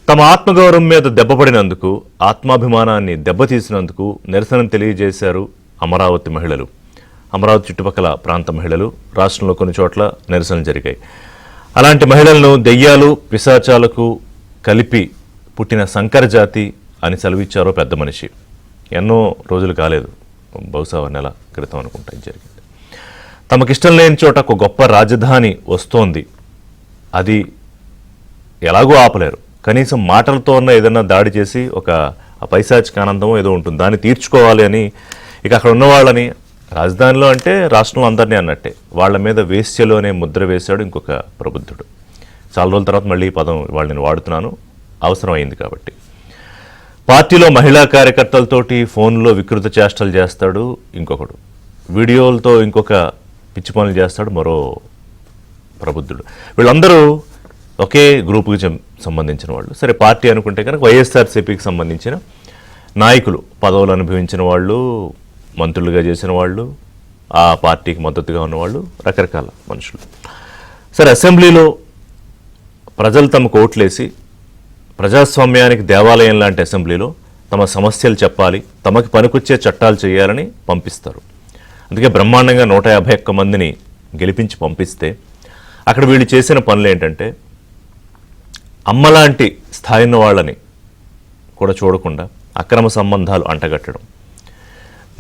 తమ ఆత్మగౌరవం మీద దెబ్బపడినందుకు, ఆత్మాభిమానాన్ని దెబ్బతీసినందుకు నిరసన తెలియజేశారు అమరావతి మహిళలు. అమరావతి చుట్టుపక్కల ప్రాంత మహిళలు రాష్ట్రంలో కొన్ని చోట్ల నిరసనలు జరిగాయి. అలాంటి మహిళలను దెయ్యాలు, పిశాచాలకు కలిపి పుట్టిన సంకర జాతి అని సెలవిచ్చారో పెద్ద మనిషి. ఎన్నో రోజులు కాలేదు, బహుశా నెల క్రితం అనుకుంటా జరిగింది. తమకిష్టం లేని చోట ఒక గొప్ప రాజధాని వస్తోంది, అది ఎలాగో ఆపలేరు. కనీసం మాటలతో ఉన్న ఏదైనా దాడి చేసి ఒక పైశాచిక ఆనందం ఏదో ఉంటుంది, దాన్ని తీర్చుకోవాలి అని ఇక అక్కడ ఉన్న వాళ్ళని, రాజధానిలో అంటే రాష్ట్రంలో అందరినీ అన్నట్టే, వాళ్ళ మీద వేశ్యలు అనే ముద్ర వేశాడు ఇంకొక ప్రబుద్ధుడు. చాలా రోజుల తర్వాత మళ్ళీ ఈ పదం ఇవాళ నేను వాడుతున్నాను, అవసరం అయింది కాబట్టి. పార్టీలో మహిళా కార్యకర్తలతోటి ఫోన్లో వికృత చేష్టలు చేస్తాడు ఇంకొకడు, వీడియోలతో ఇంకొక పిచ్చి పనులు చేస్తాడు మరో ప్రబుద్ధుడు. వీళ్ళందరూ ఒకే గ్రూపుకి సంబంధించిన వాళ్ళు. సరే, పార్టీ అనుకుంటే కనుక వైఎస్ఆర్సీపీకి సంబంధించిన నాయకులు, పదవులు అనుభవించిన వాళ్ళు, మంత్రులుగా చేసిన వాళ్ళు, ఆ పార్టీకి మద్దతుగా ఉన్నవాళ్ళు, రకరకాల మనుషులు. సరే, అసెంబ్లీలో ప్రజలు తమకు ఓట్లేసి ప్రజాస్వామ్యానికి దేవాలయం లాంటి అసెంబ్లీలో తమ సమస్యలు చెప్పాలి, తమకి పనికొచ్చే చట్టాలు చేయాలని పంపిస్తారు. అందుకే బ్రహ్మాండంగా 151 మందిని గెలిపించి పంపిస్తే అక్కడ వీళ్ళు చేసిన పనులు ఏంటంటే, అమ్మలాంటి స్థాయి ఉన్న వాళ్ళని కూడా చూడకుండా అక్రమ సంబంధాలు అంటగట్టడం,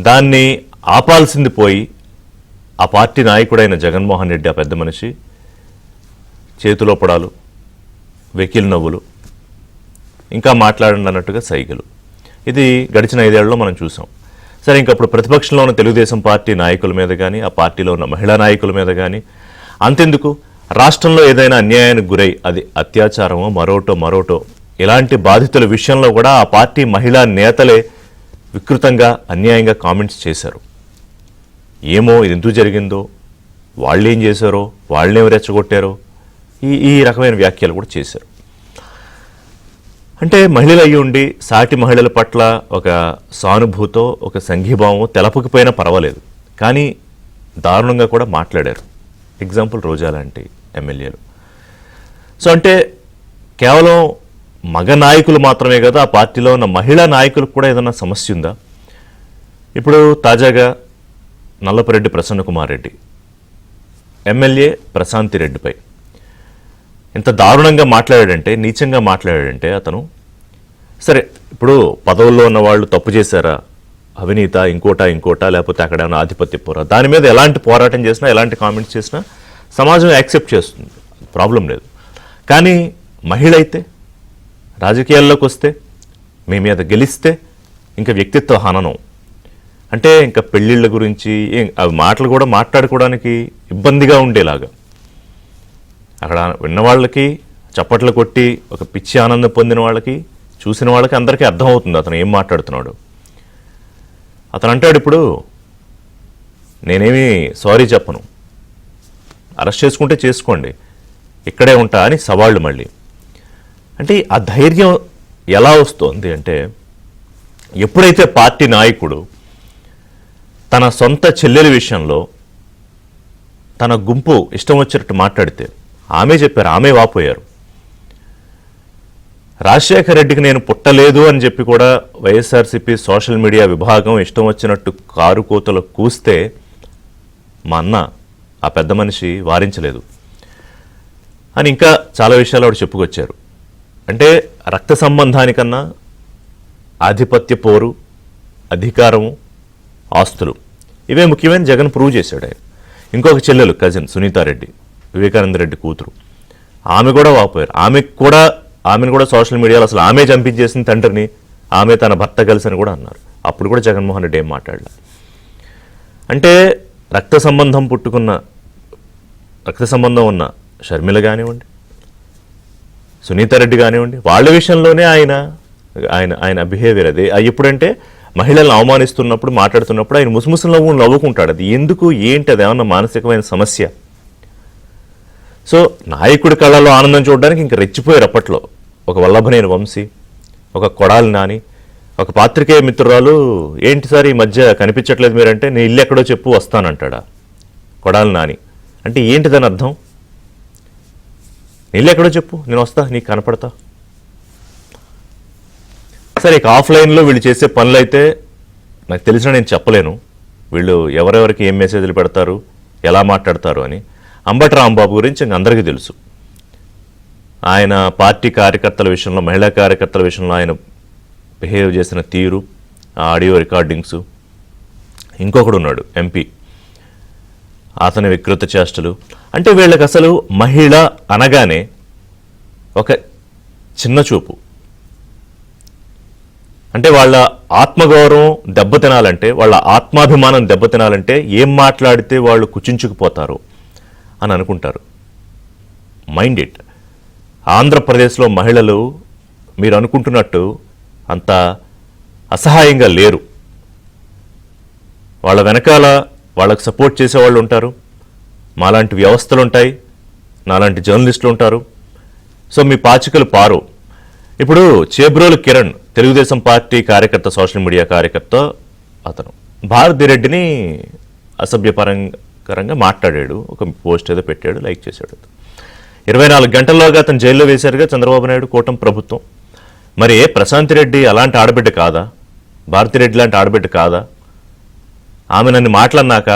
దాన్ని ఆపాల్సింది పోయి ఆ పార్టీ నాయకుడైన జగన్మోహన్ రెడ్డి, ఆ పెద్ద మనిషి చేతిలో పొడాలు, వెకిలి నవ్వులు, ఇంకా మాట్లాడండి అన్నట్టుగా సైగలు. ఇది గడిచిన 5 ఏళ్లలో మనం చూసాం. సరే, ఇంకప్పుడు ప్రతిపక్షంలో ఉన్న తెలుగుదేశం పార్టీ నాయకుల మీద కానీ, ఆ పార్టీలో ఉన్న మహిళా నాయకుల మీద కానీ, అంతెందుకు రాష్ట్రంలో ఏదైనా అన్యాయానికి గురై, అది అత్యాచారమో మరోటో ఇలాంటి బాధితుల విషయంలో కూడా ఆ పార్టీ మహిళా నేతలే వికృతంగా, అన్యాయంగా కామెంట్స్ చేశారు. ఏమో ఇది ఎందుకు జరిగిందో, వాళ్ళేం చేశారో, వాళ్ళేం రెచ్చగొట్టారో, ఈ రకమైన వ్యాఖ్యలు కూడా చేశారు. అంటే మహిళలు అయ్యి ఉండి సాటి మహిళల పట్ల ఒక సానుభూతో, ఒక సంఘీభావమో తెలపకపోయినా పర్వాలేదు, కానీ దారుణంగా కూడా మాట్లాడారు. ఎగ్జాంపుల్ రోజా లాంటి ఎమ్మెల్యేలు. సో అంటే కేవలం మగ నాయకులు మాత్రమే కదా, ఆ పార్టీలో ఉన్న మహిళా నాయకులకు కూడా ఏదైనా సమస్య ఉందా? ఇప్పుడు తాజాగా నల్లపురెడ్డి ప్రసన్నకుమార్ రెడ్డి ఎమ్మెల్యే ప్రశాంతి రెడ్డిపై ఎంత దారుణంగా మాట్లాడాడంటే, నీచంగా మాట్లాడాడంటే అతను. సరే, ఇప్పుడు పదవుల్లో ఉన్న వాళ్ళు తప్పు చేశారా, అవినీత, ఇంకోటా, లేకపోతే అక్కడ ఏమైనా ఆధిపత్య పోరా, దాని మీద ఎలాంటి పోరాటం చేసినా, ఎలాంటి కామెంట్స్ చేసినా సమాజం యాక్సెప్ట్ చేస్తుంది, ప్రాబ్లం లేదు. కానీ మహిళ అయితే, రాజకీయాల్లోకి వస్తే, మీ మీద గెలిస్తే ఇంకా వ్యక్తిత్వ హననం, అంటే ఇంకా పెళ్ళిళ్ళ గురించి అవి మాటలు కూడా మాట్లాడుకోవడానికి ఇబ్బందిగా ఉండేలాగా, అక్కడ విన్న వాళ్ళకి చప్పట్లు కొట్టి ఒక పిచ్చి ఆనందం పొందిన వాళ్ళకి, చూసిన వాళ్ళకి అందరికీ అర్థమవుతుంది అతను ఏం మాట్లాడుతున్నాడు. అతను అంటాడు, ఇప్పుడు నేనేమి సారీ చెప్పను, అరెస్ట్ చేసుకుంటే చేసుకోండి, ఇక్కడే ఉంటా అని సవాళ్ళు. మళ్ళీ అంటే ఆ ధైర్యం ఎలా వస్తుంది అంటే, ఎప్పుడైతే పార్టీ నాయకుడు తన సొంత చెల్లెలి విషయంలో తన గుంపు ఇష్టం వచ్చినట్టు మాట్లాడితే, ఆమె చెప్పారు, ఆమె వాపోయారు. రాజశేఖర రెడ్డికి నేను పుట్టలేదు అని చెప్పి కూడా వైఎస్ఆర్సీపీ సోషల్ మీడియా విభాగం ఇష్టం వచ్చినట్టు కారు కోతలు కూస్తే మా అన్న, ఆ పెద్ద మనిషి వారించలేదు అని ఇంకా చాలా విషయాలు ఆవిడ చెప్పుకొచ్చారు. అంటే రక్త సంబంధానికన్నా ఆధిపత్య పోరు, అధికారము, ఆస్తులు, ఇవే ముఖ్యమైన జగన్ ప్రూవ్ చేశాడు ఆయన. ఇంకొక చెల్లెలు కజిన్ సునీతారెడ్డి, వివేకానంద రెడ్డి కూతురు, ఆమె కూడా వాపోయారు. ఆమెను కూడా సోషల్ మీడియాలో అసలు ఆమె చంపించేసిన తండ్రిని ఆమె తన భర్త కలిసి అని కూడా అన్నారు. అప్పుడు కూడా జగన్మోహన్ రెడ్డి ఏం మాట్లాడలేదు. అంటే రక్త సంబంధం ఉన్న షర్మిల కానివ్వండి, సునీతారెడ్డి కానివ్వండి, వాళ్ళ విషయంలోనే ఆయన బిహేవియర్ అది. ఎప్పుడంటే మహిళలను అవమానిస్తున్నప్పుడు, మాట్లాడుతున్నప్పుడు ఆయన ముసుముసులు నవ్వుకుంటాడు. అది ఎందుకు, ఏంటి, అది ఏమన్నా మానసికమైన సమస్య? సో నాయకుడి కళ్ళలో ఆనందం చూడడానికి ఇంకా రెచ్చిపోయారు అప్పట్లో. ఒక వల్లభనేని వంశీ, ఒక కొడాలి నాని, ఒక పాత్రికేయ మిత్రురాలు, ఏంటి సార్ ఈ మధ్య కనిపించట్లేదు మీరంటే, నేను ఇల్లు ఎక్కడో చెప్పు వస్తానంటాడా కొడాలి నాని. అంటే ఏంటి దాని అర్థం? ఇల్లు ఎక్కడో చెప్పు, నేను వస్తా, నీకు కనపడతా. సరే ఇక ఆఫ్లైన్లో వీళ్ళు చేసే పనులు అయితే నాకు తెలిసిన నేను చెప్పలేను, వీళ్ళు ఎవరెవరికి ఏం మెసేజ్లు పెడతారు, ఎలా మాట్లాడతారు అని. అంబటి రాంబాబు గురించి ఇంక అందరికీ తెలుసు. ఆయన పార్టీ కార్యకర్తల విషయంలో, మహిళా కార్యకర్తల విషయంలో ఆయన బిహేవ్ చేసిన తీరు, ఆ ఆడియో రికార్డింగ్స్. ఇంకొకడు ఉన్నాడు ఎంపీ, అతని వికృత చేష్టలు. అంటే వీళ్ళకి అసలు మహిళ అనగానే ఒక చిన్న చూపు. అంటే వాళ్ళ ఆత్మగౌరవం దెబ్బతినాలంటే, వాళ్ళ ఆత్మాభిమానం దెబ్బతినాలంటే ఏం మాట్లాడితే వాళ్ళు కుచించుకుపోతారు అని అనుకుంటారు. Mind it. ఆంధ్రప్రదేశ్లో మహిళలు మీరు అనుకుంటున్నట్టు అంత అసహాయంగా లేరు. వాళ్ళ వెనకాల వాళ్ళకు సపోర్ట్ చేసేవాళ్ళు ఉంటారు, మాలాంటి వ్యవస్థలు ఉంటాయి, నాలాంటి జర్నలిస్టులు ఉంటారు. సో మీ పాచికలు పారు. ఇప్పుడు చేబ్రోలు కిరణ్ తెలుగుదేశం పార్టీ కార్యకర్త, సోషల్ మీడియా కార్యకర్త, అతను భారతిరెడ్డిని అసభ్యపరంగా మాట్లాడాడు. ఒక పోస్ట్ ఏదో పెట్టాడు, లైక్ చేశాడు. 24 గంటల్లోగా అతను జైల్లో వేశారుగా చంద్రబాబు నాయుడు, కూటమి ప్రభుత్వం. మరి ప్రశాంత్ రెడ్డి అలాంటి ఆడబిడ్డ కాదా? భారతిరెడ్డి లాంటి ఆడబిడ్డ కాదా? ఆమె నన్ను మాట్లాడినాక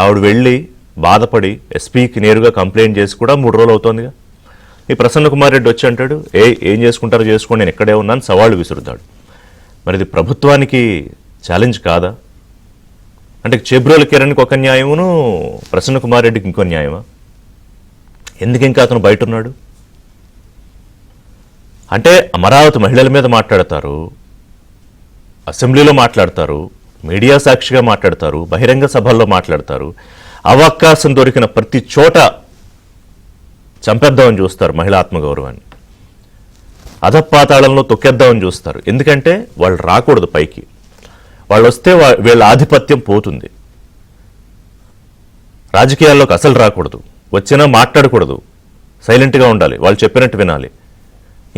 ఆవిడ వెళ్ళి బాధపడి ఎస్పీకి నేరుగా కంప్లైంట్ చేసి కూడా 3 రోజులు అవుతోందిగా. ఈ ప్రసన్న కుమార్ రెడ్డి వచ్చి అంటాడు, ఏం చేసుకుంటారో చేసుకోండి, నేను ఎక్కడే ఉన్నాను, సవాళ్ళు విసురుతాడు. మరి ఇది ప్రభుత్వానికి ఛాలెంజ్ కాదా? అంటే చేబ్రోలు కిరణ్కి ఒక న్యాయమును, ప్రసన్న కుమార్ రెడ్డికి ఇంకో న్యాయమా? ఎందుకు ఇంకా అతను బయట ఉన్నాడు? అంటే అమరావతి మహిళల మీద మాట్లాడతారు, అసెంబ్లీలో మాట్లాడతారు, మీడియా సాక్షిగా మాట్లాడతారు, బహిరంగ సభల్లో మాట్లాడతారు. అవకాశం దొరికిన ప్రతి చోట చంపేద్దామని చూస్తారు మహిళా ఆత్మగౌరవాన్ని, అధపాతాళంలో తొక్కేద్దామని చూస్తారు. ఎందుకంటే వాళ్ళు రాకూడదు పైకి. వాళ్ళు వస్తే వీళ్ళ ఆధిపత్యం పోతుంది. రాజకీయాల్లోకి అసలు రాకూడదు, వచ్చినా మాట్లాడకూడదు, సైలెంట్గా ఉండాలి, వాళ్ళు చెప్పినట్టు వినాలి.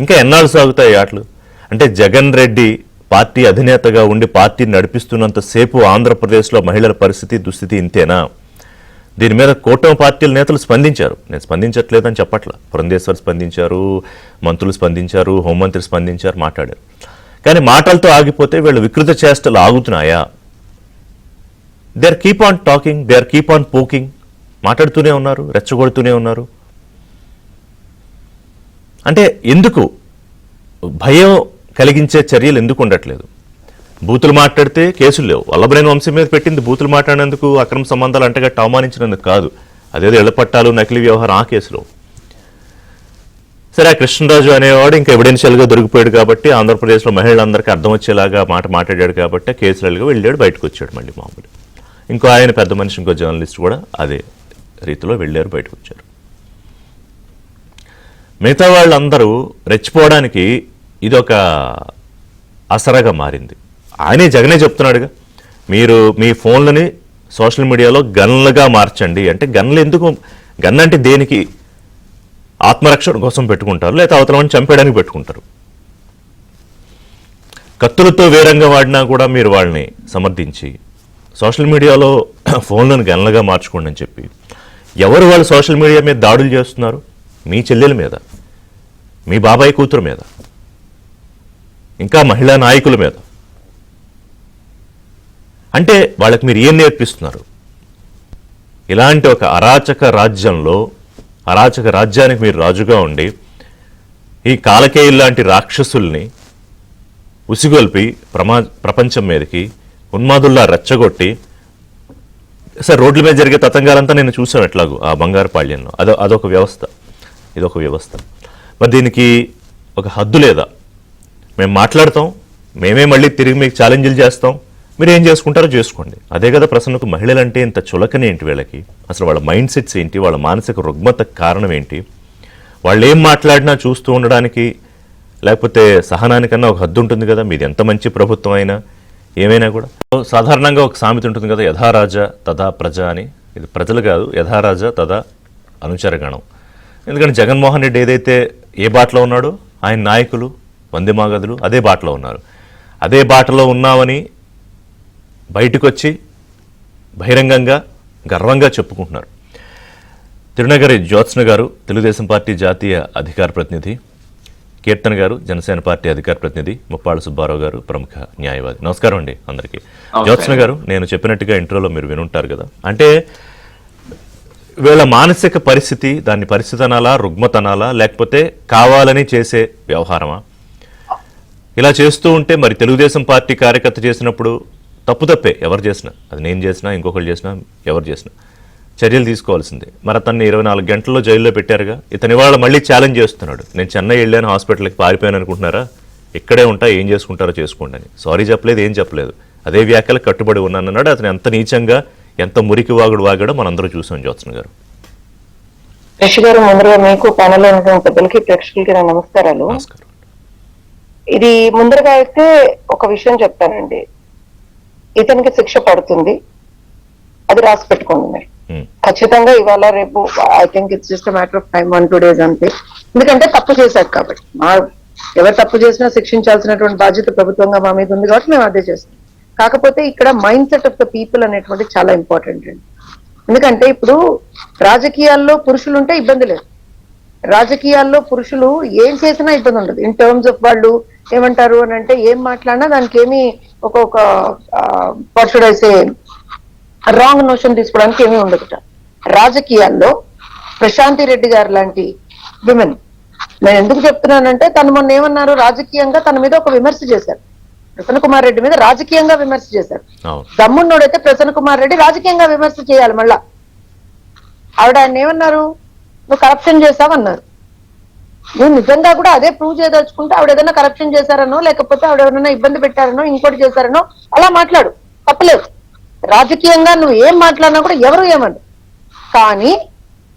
ఇంకా ఎన్నాళ్ళు సాగుతాయి ఆటలు? అంటే జగన్ రెడ్డి పార్టీ అధినేతగా ఉండి పార్టీని నడిపిస్తున్నంతసేపు ఆంధ్రప్రదేశ్లో మహిళల పరిస్థితి, దుస్థితి ఇంతేనా? దీని మీద కూటమి పార్టీల నేతలు స్పందించారు. నేను స్పందించట్లేదని చెప్పట్లా. పురంధేశ్వర్ స్పందించారు, మంత్రులు స్పందించారు, హోంమంత్రి స్పందించారు, మాట్లాడారు. కానీ మాటలతో ఆగిపోతే వీళ్ళు వికృత చేష్టలు ఆగుతున్నాయా? They are keep on talking, they are keep on poking. మాట్లాడుతూనే ఉన్నారు, రెచ్చగొడుతూనే ఉన్నారు. అంటే ఎందుకు భయం కలిగించే చర్యలు ఎందుకు ఉండట్లేదు? బూతులు మాట్లాడితే కేసులు లేవు. వల్లభనేని వంశీ మీద పెట్టింది బూతులు మాట్లాడినందుకు, అక్రమ సంబంధాలు అంటగట్టి అవమానించినందుకు కాదు. అదేదో ఇళ్ల పట్టాలు, నకిలీ వ్యవహారం ఆ కేసులో. సరే, ఆ కృష్ణరాజు అనేవాడు ఇంకా ఎవిడెన్షియల్గా దొరికిపోయాడు కాబట్టి, ఆంధ్రప్రదేశ్లో మహిళలందరికీ అర్థం వచ్చేలాగా మాట్లాడాడు కాబట్టి కేసులుగా వెళ్ళాడు, బయటకు వచ్చాడు మళ్ళీ మామూలు. ఇంకో ఆయన పెద్ద మనిషి, ఇంకో జర్నలిస్ట్ కూడా అదే రీతిలో వెళ్ళారు, బయటకు వచ్చారు. మిగతా వాళ్ళందరూ రెచ్చిపోవడానికి ఇదొక అసరగా మారింది. ఆయనే జగనే చెప్తున్నాడుగా, మీరు మీ ఫోన్లని సోషల్ మీడియాలో గన్లుగా మార్చండి అంటే. గన్లు ఎందుకు? గన్ అంటే దేనికి? ఆత్మరక్షణ కోసం పెట్టుకుంటారు, లేదా అవతలని చంపేయడానికి పెట్టుకుంటారు. కత్తులతో వేరంగా వాడినా కూడా మీరు వాళ్ళని సమర్థించి సోషల్ మీడియాలో ఫోన్లను గన్లుగా మార్చుకోండి అని చెప్పి, ఎవరు వాళ్ళు సోషల్ మీడియా మీద దాడులు చేస్తున్నారు? మీ చెల్లెల మీద, మీ బాబాయ్ కూతురు మీద, ఇంకా మహిళా నాయకుల మీద. అంటే వాళ్ళకి మీరు ఏం నేర్పిస్తున్నారు? ఇలాంటి ఒక అరాచక రాజ్యంలో, అరాచక రాజ్యానికి మీరు రాజుగా ఉండి ఈ కాలకేయులు లాంటి రాక్షసుల్ని ఉసిగొల్పి ప్రపంచం మీదకి ఉన్మాదుల్లా రెచ్చగొట్టి, సార్ రోడ్ల మీద జరిగే తతంగాలంతా నేను చూసాను ఎట్లాగూ ఆ బంగారు పాళ్యంలో. అదొక వ్యవస్థ, ఇదొక వ్యవస్థ. మరి దీనికి ఒక హద్దు లేదా? మేము మాట్లాడతాం, మేమే మళ్ళీ తిరిగి మీకు ఛాలెంజ్లు చేస్తాం, మీరు ఏం చేసుకుంటారో చేసుకోండి. అదే కదా ప్రశ్నకు. మహిళలంటే ఇంత చులకనే ఏంటి వీళ్ళకి? అసలు వాళ్ళ మైండ్ సెట్స్ ఏంటి? వాళ్ళ మానసిక రుగ్మత కారణం ఏంటి? వాళ్ళు ఏం మాట్లాడినా చూస్తూ ఉండడానికి, లేకపోతే సహనానికన్నా ఒక హద్దు ఉంటుంది కదా. మీది ఎంత మంచి ప్రభుత్వం అయినా ఏమైనా కూడా. సాధారణంగా ఒక సామెత ఉంటుంది కదా, యథారాజ తథా ప్రజ అని. ఇది ప్రజలు కాదు, యథారాజ తథా అనుచరగణం. ఎందుకంటే జగన్మోహన్ రెడ్డి ఏదైతే ఏ బాటలో ఉన్నాడో, ఆయన నాయకులు, వందే మాగదులు అదే బాటలో ఉన్నారు. అదే బాటలో ఉన్నామని బయటకు వచ్చి బహిరంగంగా గర్వంగా కీర్తన్ గారు, జనసేన పార్టీ అధికార ప్రతినిధి, ముప్పాళ్ళ సుబ్బారావు గారు, ప్రముఖ న్యాయవాది. నమస్కారం అండి అందరికీ. జ్యోత్స్న గారు, నేను చెప్పినట్టుగా ఇంట్రోలో మీరు వినుంటారు కదా, అంటే వీళ్ళ మానసిక పరిస్థితి, దాన్ని పరిస్థితి అనాలా, రుగ్మత అనాలా, లేకపోతే కావాలని చేసే వ్యవహారమా? ఇలా చేస్తూ ఉంటే మరి తెలుగుదేశం పార్టీ కార్యకర్త చేసినప్పుడు తప్పే, ఎవరు చేసినా, అది నేను చేసినా, ఇంకొకరు చేసినా, ఎవరు చేసినా చర్యలు తీసుకోవాల్సిందే. మరి అతన్ని 24 గంటల్లో జైల్లో పెట్టారుగా. ఇతని వాళ్ళ మళ్ళీ ఛాలెంజ్ చేస్తున్నాడు. నేను చెన్నై వెళ్ళాను, హాస్పిటల్కి పారిపోయాను అనుకుంటున్నారా, ఇక్కడే ఉంటా, ఏం చేసుకుంటారో చేసుకోండి అని. సారీ చెప్పలేదు, ఏం చెప్పలేదు, అదే వ్యాఖ్యలకు కట్టుబడి ఉన్నానన్నాడు. అతను ఎంత నీచంగా, ఎంత మురికి వాగుడు వాగాడో మనందరూ చూసాం. జ్యోత్స్న గారు, రిషి గారు, ముందుగా మీకు ప్యానెల్ ఉన్నటువంటి పెద్దలకి, ప్రేక్షకులకి నా నమస్కారాలు. ఇది ముందరగా అయితే ఒక విషయం చెప్తానండి, ఇతనికి శిక్ష పడుతుంది, అది రాసి పెట్టుకోండి మీరు. ఖచ్చితంగా ఇవాళ రేపు I think it's just matter of time, 1-2 days అంతే. ఎందుకంటే తప్పు చేశారు కాబట్టి, ఎవరు తప్పు చేసినా శిక్షించాల్సినటువంటి బాధ్యత ప్రభుత్వంగా మా మీద ఉంది కాబట్టి మేము అదే చేస్తాం. కాకపోతే ఇక్కడ mind set of the people అనేటువంటి చాలా ఇంపార్టెంట్ అండి. ఎందుకంటే ఇప్పుడు రాజకీయాల్లో పురుషులు ఉంటే ఇబ్బంది లేదు, రాజకీయాల్లో పురుషులు ఏం చేసినా ఇబ్బంది ఉండదు. ఇన్ టర్మ్స్ ఆఫ్ వాళ్ళు ఏమంటారు అని అంటే, ఏం మాట్లాడినా దానికి ఏమి ఒక రాంగ్ నోషన్ తీసుకోవడానికి ఏమీ ఉండదుట. రాజకీయాల్లో ప్రశాంతి రెడ్డి గారు లాంటి విమెన్, నేను ఎందుకు చెప్తున్నానంటే, తను మొన్న ఏమన్నారు, రాజకీయంగా తన మీద ఒక విమర్శ చేశారు, ప్రసన్న కుమార్ రెడ్డి మీద రాజకీయంగా విమర్శ చేశారు. దమ్మున్నోడైతే ప్రసన్న కుమార్ రెడ్డి రాజకీయంగా విమర్శ చేయాలి. మళ్ళా ఆవిడ ఆయన ఏమన్నారు, నువ్వు కరప్షన్ చేశావన్నారు. నువ్వు నిజంగా కూడా అదే ప్రూవ్ చేయదలుచుకుంటే, ఆవిడ ఏదైనా కరప్షన్ చేశారనో, లేకపోతే ఆవిడ ఎవరైనా ఇబ్బంది పెట్టారనో, ఇంకోటి చేశారనో అలా మాట్లాడు, తప్పలేదు. రాజకీయంగా నువ్వు ఏం మాట్లాడినా కూడా ఎవరు ఏమన్నారు. కానీ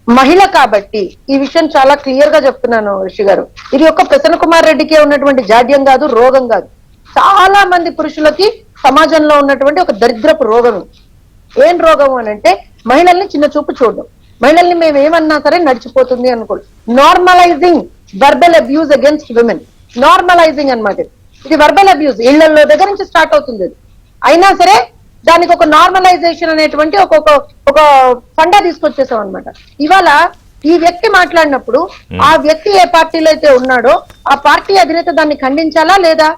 మహిళ కాబట్టి ఈ విషయం చాలా క్లియర్ గా చెప్తున్నాను రిషి గారు, ఇది ఒక ప్రసన్న కుమార్ రెడ్డికే ఉన్నటువంటి జాడ్యం కాదు, రోగం కాదు. చాలా మంది పురుషులకి సమాజంలో ఉన్నటువంటి ఒక దరిద్రపు రోగం. ఏం రోగం అని అంటే, మహిళల్ని చిన్న చూపు చూడడం, మహిళల్ని మేము ఏమన్నా సరే నడిచిపోతుంది అనుకోండి. Normalising verbal abuse against women, normalising అనమాట. ఇది వర్బల్ అబ్యూజ్ ఇళ్లలో దగ్గర నుంచి స్టార్ట్ అవుతుంది. అది అయినా సరే దానికి ఒక నార్మలైజేషన్ అనేటువంటి ఒక ఫండా తీసుకొచ్చేసాం అనమాట. ఇవాళ ఈ వ్యక్తి మాట్లాడినప్పుడు, ఆ వ్యక్తి ఏ పార్టీలో అయితే ఉన్నాడో ఆ పార్టీ అధినేత దాన్ని ఖండించాలా లేదా?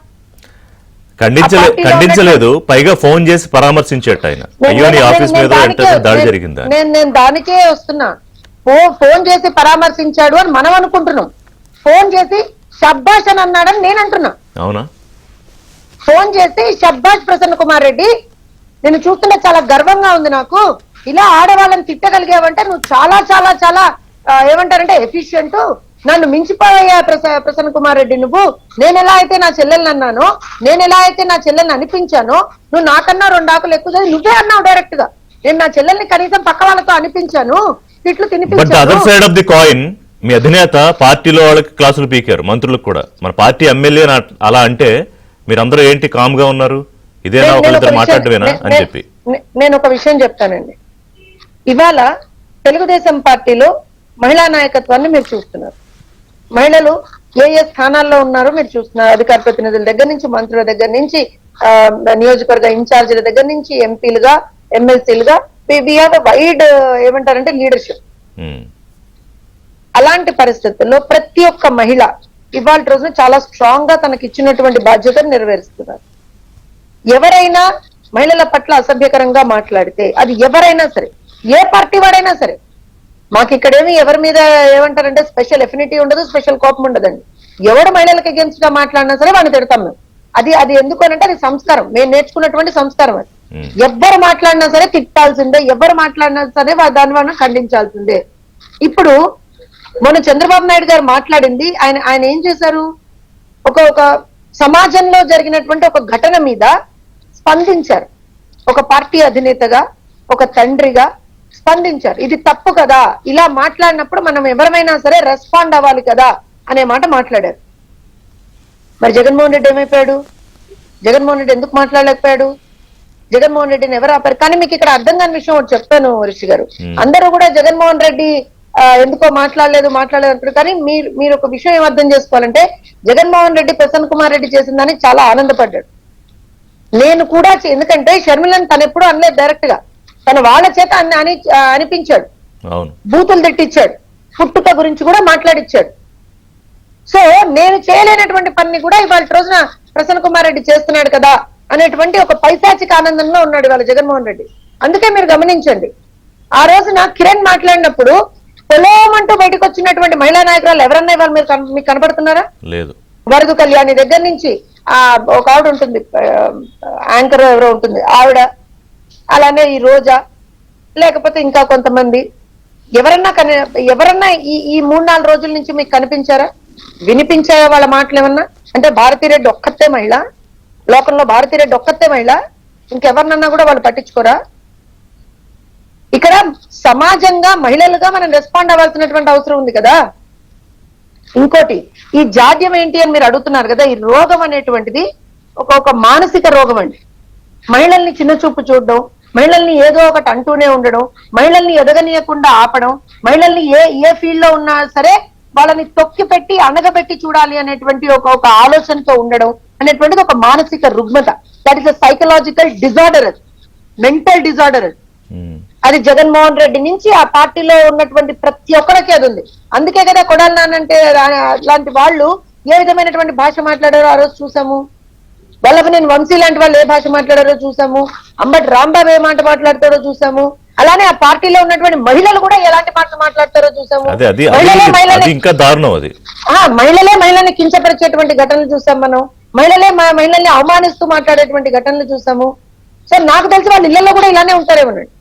ఖండించలేదు, పైగా ఫోన్ చేసి పరామర్శించేట ఆయన. నేను దానికే వస్తున్నా. ఫోన్ చేసి పరామర్శించాడు అని మనం అనుకుంటున్నాం, ఫోన్ చేసి షబ్బాష్ అని అన్నాడని నేను అంటున్నా. అవునా? ఫోన్ చేసి షబ్బాష్ ప్రసన్న కుమార్ రెడ్డి, నేను చూస్తుంటే చాలా గర్వంగా ఉంది నాకు, ఇలా ఆడవాళ్ళని తిట్టగలిగావంటే నువ్వు చాలా చాలా చాలా ఏమంటారంటే ఎఫిషియంట్, నన్ను మించిపోయా ప్రసన్న కుమార్ రెడ్డి నువ్వు. నేను ఎలా అయితే నా చెల్లెల్ని అన్నానో, నేను ఎలా అయితే నా చెల్లెల్ని అనిపించానో, నువ్వు నాకన్నా 2 ఆకులు ఎక్కువ నువ్వే అన్నావు డైరెక్ట్ గా. నేను నా చెల్లెల్ని కనీసం పక్క వాళ్ళతో అనిపించాను, తిట్లు తినిపించాను. మీ అధినేత పార్టీలో వాళ్ళకి క్లాసులు పీకారు, మంత్రులకు కూడా. మన పార్టీ ఎమ్మెల్యే అలా అంటే మీరందరూ ఏంటి కామ్ గా ఉన్నారు, ఇదేనా ఒకరిద్దరు మాట్లాడవేనా అని చెప్పి. నేను ఒక విషయం చెప్తానండి, ఇవాళ తెలుగుదేశం పార్టీలో మహిళా నాయకత్వాన్ని మీరు చూస్తున్నారు, మహిళలు ఏ స్థానాల్లో ఉన్నారో మీరు చూస్తున్నారు. అధికార ప్రతినిధుల దగ్గర నుంచి, మంత్రుల దగ్గర నుంచి, నియోజకవర్గ ఇన్ఛార్జీల దగ్గర నుంచి, ఎంపీలుగా, ఎమ్మెల్సీలుగా వి హావ్ ఎ వైడ్ ఏమంటారంటే లీడర్షిప్. అలాంటి పరిస్థితుల్లో ప్రతి ఒక్క మహిళ ఇవాళ రోజున చాలా స్ట్రాంగ్ గా తనకి ఇచ్చినటువంటి బాధ్యతను నెరవేరుస్తున్నారు. ఎవరైనా మహిళల పట్ల అసభ్యకరంగా మాట్లాడితే, అది ఎవరైనా సరే, ఏ పార్టీ వాడైనా సరే, మాకు ఇక్కడేమి ఎవరి మీద ఏమంటారంటే స్పెషల్ ఎఫినిటీ ఉండదు, స్పెషల్ కోపం ఉండదండి. ఎవడు మహిళలకు అగేన్స్ట్ గా మాట్లాడినా సరే వాడిని తిడతాం మేము. అది ఎందుకు అంటే అది సంస్కారం, మేము నేర్చుకున్నటువంటి సంస్కారం. అది ఎవ్వరు మాట్లాడినా సరే తిట్టాల్సిందే, ఎవరు మాట్లాడినా సరే దాని వలన ఖండించాల్సిందే. ఇప్పుడు మొన్న చంద్రబాబు నాయుడు గారు మాట్లాడింది, ఆయన ఏం చేశారు, ఒక సమాజంలో జరిగినటువంటి ఒక ఘటన మీద స్పందించారు. ఒక పార్టీ అధినేతగా, ఒక తండ్రిగా స్పందించారు. ఇది తప్పు కదా, ఇలా మాట్లాడినప్పుడు మనం ఎవరైనా సరే రెస్పాండ్ అవ్వాలి కదా అనే మాట మాట్లాడారు. మరి జగన్మోహన్ రెడ్డి ఏమైపోయాడు? జగన్మోహన్ రెడ్డి ఎందుకు మాట్లాడలేకపోయాడు? జగన్మోహన్ రెడ్డిని ఎవరు ఆపారు? కానీ మీకు ఇక్కడ అర్థం కాని విషయం ఒకటి చెప్తాను రిషి గారు, అందరూ కూడా జగన్మోహన్ రెడ్డి ఎందుకో మాట్లాడలేదు అంటారు. కానీ మీరు ఒక విషయం ఏం అర్థం చేసుకోవాలంటే, జగన్మోహన్ రెడ్డి ప్రసన్న కుమార్ రెడ్డి చేసిన దానికి చాలా ఆనందపడ్డాడు. నేను కూడా, ఎందుకంటే షర్మిలను తను ఎప్పుడు అనలేదు డైరెక్ట్ గా, తన వాళ్ళ చేత అనిపించాడు, బూతులు తిట్టించాడు, పుట్టుక గురించి కూడా మాట్లాడిచ్చాడు. సో నేను చేయలేనటువంటి పని కూడా ఇవాళ రోజున ప్రసన్న కుమార్ రెడ్డి చేస్తున్నాడు కదా అనేటువంటి ఒక పైశాచిక ఆనందంలో ఉన్నాడు ఇవాళ జగన్మోహన్ రెడ్డి. అందుకే మీరు గమనించండి, ఆ రోజున కిరణ్ మాట్లాడినప్పుడు పొలోమంటూ బయటకు వచ్చినటువంటి మహిళా నాయకురాలు ఎవరన్నా ఇవాళ మీకు కనపడుతున్నారా? లేదు. వరదు కళ్యాణి దగ్గర నుంచి ఒక ఆవిడ ఉంటుంది, యాంకర్ ఎవరో ఉంటుంది ఆవిడ, అలానే ఈ రోజా, లేకపోతే ఇంకా కొంతమంది ఎవరన్నా ఈ 3-4 రోజుల నుంచి మీకు కనిపించారా? వినిపించాయా వాళ్ళ మాటలు ఏమన్నా? అంటే భారతీరెడ్డి ఒక్కతే మహిళ, లోకంలో భారతీరెడ్డి ఒక్కతే మహిళ, ఇంకెవరినన్నా కూడా వాళ్ళు పట్టించుకోరా? ఇక్కడ సమాజంగా మహిళలుగా మనం రెస్పాండ్ అవ్వాల్సినటువంటి అవసరం ఉంది కదా. ఇంకోటి, ఈ జాడ్యం ఏంటి అని మీరు అడుగుతున్నారు కదా, ఈ రోగం అనేటువంటిది ఒక మానసిక రోగం అండి. మహిళల్ని చిన్న చూపు చూడడం, మహిళల్ని ఏదో ఒకటి అంటూనే ఉండడం, మహిళల్ని ఎదగనీయకుండా ఆపడం, మహిళల్ని ఏ ఫీల్డ్ లో ఉన్నా సరే వాళ్ళని తొక్కి పెట్టి అణగబెట్టి చూడాలి అనేటువంటి ఒక ఆలోచనతో ఉండడం అనేటువంటిది ఒక మానసిక రుగ్మత. That is a psychological disorder, mental disorder. అది జగన్మోహన్ రెడ్డి నుంచి ఆ పార్టీలో ఉన్నటువంటి ప్రతి ఒక్కరికి అది ఉంది. అందుకే కదా కొడాలి నాన్న అంటే లాంటి వాళ్ళు ఏ విధమైనటువంటి భాష మాట్లాడారో ఆ రోజు చూసాము. వల్లభనేని వంశీ లాంటి వాళ్ళు ఏ భాష మాట్లాడారో చూసాము. అంబటి రాంబాబు ఏ మాట మాట్లాడతారో చూసాము. అలానే ఆ పార్టీలో ఉన్నటువంటి మహిళలు కూడా ఎలాంటి మాటలు మాట్లాడతారో చూసాము. మహిళలే మహిళల్ని కించపరిచేటువంటి ఘటనలు చూసాం మనం. మహిళల్ని అవమానిస్తూ మాట్లాడేటువంటి ఘటనలు చూసాము. సో నాకు తెలిసి వాళ్ళ ఇళ్లలో కూడా ఇలానే ఉంటారేమోనండి.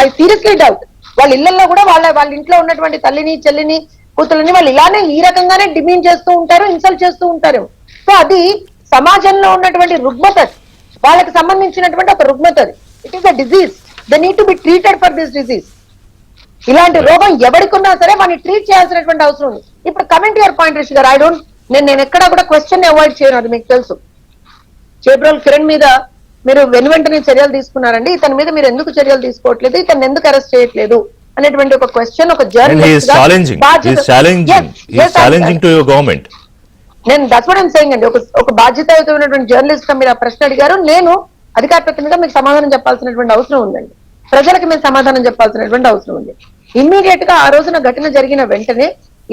ఐ సీరియస్లీ డౌట్ వాళ్ళ ఇళ్లలో కూడా వాళ్ళ ఇంట్లో ఉన్నటువంటి తల్లిని, చెల్లిని, కూతుర్ని వాళ్ళు ఇలానే ఈ రకంగానే డిమాండ్ చేస్తూ ఉంటారు, ఇన్సల్ట్ చేస్తూ ఉంటారు. సో అది సమాజంలో ఉన్నటువంటి రుగ్మత, వాళ్ళకి సంబంధించినటువంటి ఒక రుగ్మత. It is a disease. They need to be treated for this disease. ఇలాంటి రోగం ఎవరికున్నా సరే వాడిని ట్రీట్ చేయాల్సినటువంటి అవసరం ఉంది. ఇప్పుడు కమెంట్ యువర్ పాయింట్ రిషి గారు. నేను ఎక్కడా కూడా క్వశ్చన్ అవాయిడ్ చేయను, అది మీకు తెలుసు. చేబ్రోల్ కిరణ్ మీద మీరు వెంటనే చర్యలు తీసుకున్నారండి, ఇతని మీద మీరు ఎందుకు చర్యలు తీసుకోవట్లేదు, ఇతను ఎందుకు అరెస్ట్ చేయట్లేదు అనేటువంటి ఒక క్వశ్చన్ ఒక జర్నలిస్ట్ నేను దట్స్ వాట్ ఐమ్ సేయింగ్ అండి. ఒక బాధ్యతాయుతమైనటువంటి జర్నలిస్ట్ గా మీరు ఆ ప్రశ్న అడిగారు. నేను అధికార ప్రతినిధిగా మీకు సమాధానం చెప్పాల్సినటువంటి అవసరం ఉందండి. ప్రజలకు మీరు సమాధానం చెప్పాల్సినటువంటి అవసరం ఉంది. ఇమ్మీడియట్ గా ఆ రోజున ఘటన జరిగిన వెంటనే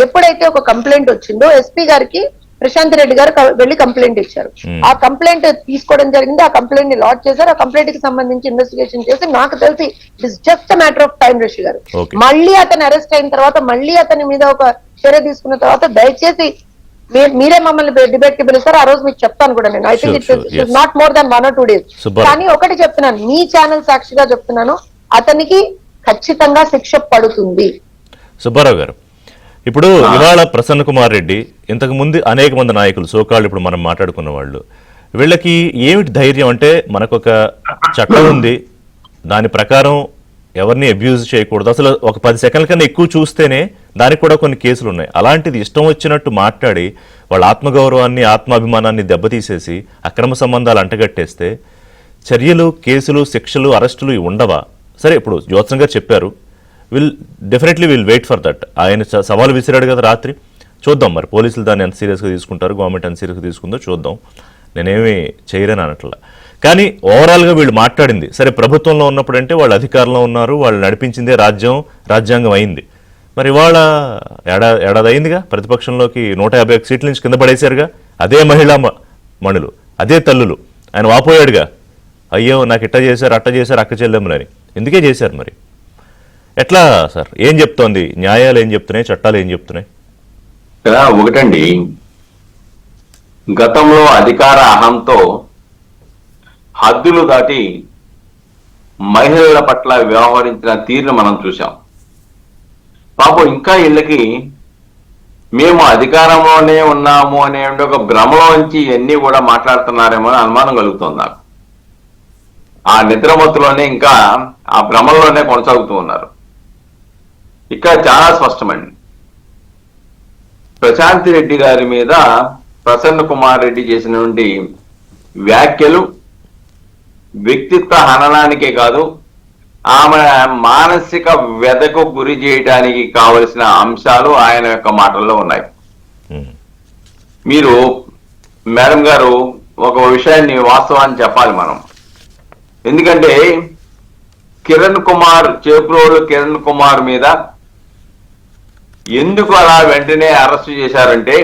ఎప్పుడైతే ఒక కంప్లైంట్ వచ్చిందో ఎస్పీ గారికి ప్రశాంత్ రెడ్డి గారు వెళ్లి కంప్లైంట్ ఇచ్చారు. ఆ కంప్లైంట్ తీసుకోవడం జరిగింది, ఆ కంప్లైంట్ ని లాడ్జ్ చేశారు. ఆ కంప్లైంట్ కి సంబంధించి ఇన్వెస్టిగేషన్ చేసి నాకు తెలిసి it is just matter of time Rishi గారు. మళ్ళీ అతను అరెస్ట్ అయిన తర్వాత, మళ్ళీ అతని మీద ఒక చర్య తీసుకున్న తర్వాత దయచేసి మీరే మమ్మల్ని డిబేట్ కి పిలుస్తారు. ఆ రోజు మీకు చెప్తాను కూడా నేను. I think it's not more than 1 or 2 days. కానీ ఒకటి చెప్తున్నాను, మీ ఛానల్ సాక్షిగా చెప్తున్నాను, అతనికి ఖచ్చితంగా శిక్ష పడుతుంది. సుబ్బారావు గారు, ఇప్పుడు ఇవాళ ప్రసన్న కుమార్ రెడ్డి, ఇంతకు ముందు అనేక మంది నాయకులు సోకాళ్ళు ఇప్పుడు మనం మాట్లాడుకున్న వాళ్ళు, వీళ్ళకి ఏమిటి ధైర్యం అంటే మనకొక చట్టం ఉంది, దాని ప్రకారం ఎవరిని అబ్యూజ్ చేయకూడదు, అసలు ఒక 10 సెకండ్ల కన్నా ఎక్కువ చూస్తేనే దానికి కూడా కొన్ని కేసులు ఉన్నాయి. అలాంటిది ఇష్టం వచ్చినట్టు మాట్లాడి వాళ్ళ ఆత్మగౌరవాన్ని, ఆత్మాభిమానాన్ని దెబ్బతీసేసి అక్రమ సంబంధాలు అంటగట్టేస్తే చర్యలు, కేసులు, శిక్షలు, అరెస్టులు ఉండవా? సరే, ఇప్పుడు జ్యోత్సన్ గారు చెప్పారు, definitely will wait for that. ఆయన సవాల్ విసిరాడు కదా రాత్రి, చూద్దాం మరి పోలీసులు దాన్ని ఎంత సీరియస్గా తీసుకుంటారు, గవర్నమెంట్ ఎంత సీరియస్గా తీసుకుందో చూద్దాం. నేనేమి చేయరని అనట్లా. కానీ ఓవరాల్గా వీళ్ళు మాట్లాడింది సరే, ప్రభుత్వంలో ఉన్నప్పుడు అంటే వాళ్ళు అధికారంలో ఉన్నారు, వాళ్ళు నడిపించిందే రాజ్యాంగం అయింది. మరి ఇవాళ ఏడాది అయిందిగా ప్రతిపక్షంలోకి 151 సీట్ల నుంచి కింద పడేశారుగా. అదే మహిళా మణులు, అదే తల్లులు. ఆయన వాపోయాడుగా, అయ్యో నాకు ఇట్ట చేశారు, అట్ట చేశారు అక్క చెల్లెమ్మలని. ఎందుకే చేశారు మరి? ఎట్లా సార్? ఏం చెప్తోంది న్యాయాలు, ఏం చెప్తున్నాయి చట్టాలు, ఏం చెప్తున్నాయి? ఒకటండి, గతంలో అధికార అహంతో హద్దులు దాటి మహిళల పట్ల వ్యవహరించిన తీరును మనం చూసాం. పాపం ఇంకా ఇళ్ళకి మేము అధికారంలోనే ఉన్నాము అనే ఒక భ్రమలోంచి ఇవన్నీ కూడా మాట్లాడుతున్నారేమో అని అనుమానం కలుగుతుంది నాకు. ఆ నిద్రమత్తులోనే, ఇంకా ఆ భ్రమలోనే కొనసాగుతూ ఉన్నారు. ఇక్కడ చాలా స్పష్టమండి, ప్రశాంత్ రెడ్డి గారి మీద ప్రసన్న కుమార్ రెడ్డి చేసినటువంటి వ్యాఖ్యలు వ్యక్తిత్వ హననానికే కాదు, ఆమె మానసిక వ్యధకు గురి చేయడానికి కావలసిన అంశాలు ఆయన యొక్క మాటల్లో ఉన్నాయి. మీరు మేడం గారు ఒక విషయాన్ని వాస్తవాన్ని చెప్పాలి మనం. ఎందుకంటే చేబ్రోలు కిరణ్ కుమార్ మీద ఎందుకు అలా వెంటనే అరెస్టు చేశారంటే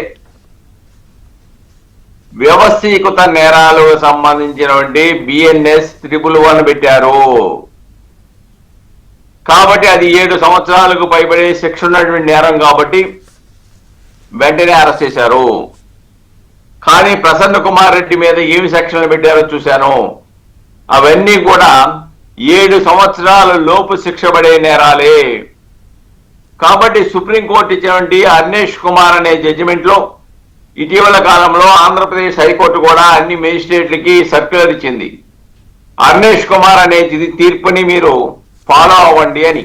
వ్యవస్థీకృత నేరాలకు సంబంధించినటువంటి బిఎన్ఎస్ 111 పెట్టారు. కాబట్టి అది 7 సంవత్సరాలకు పైబడే శిక్ష ఉన్నటువంటి నేరం కాబట్టి వెంటనే అరెస్ట్ చేశారు. కానీ ప్రసన్న కుమార్ రెడ్డి మీద ఏమి సెక్షన్లు పెట్టారో చూశాను. అవన్నీ కూడా 7 సంవత్సరాల లోపు శిక్ష పడే నేరాలే. కాబట్టి సుప్రీంకోర్టు ఇచ్చినటువంటి అర్నేష్ కుమార్ అనే జడ్జిమెంట్ లో ఇటీవల కాలంలో ఆంధ్రప్రదేశ్ హైకోర్టు కూడా అన్ని మేజిస్ట్రేట్లకి సర్క్యులర్ ఇచ్చింది. అర్నేష్ కుమార్ అనే తీర్పుని మీరు ఫాలో అవ్వండి అని.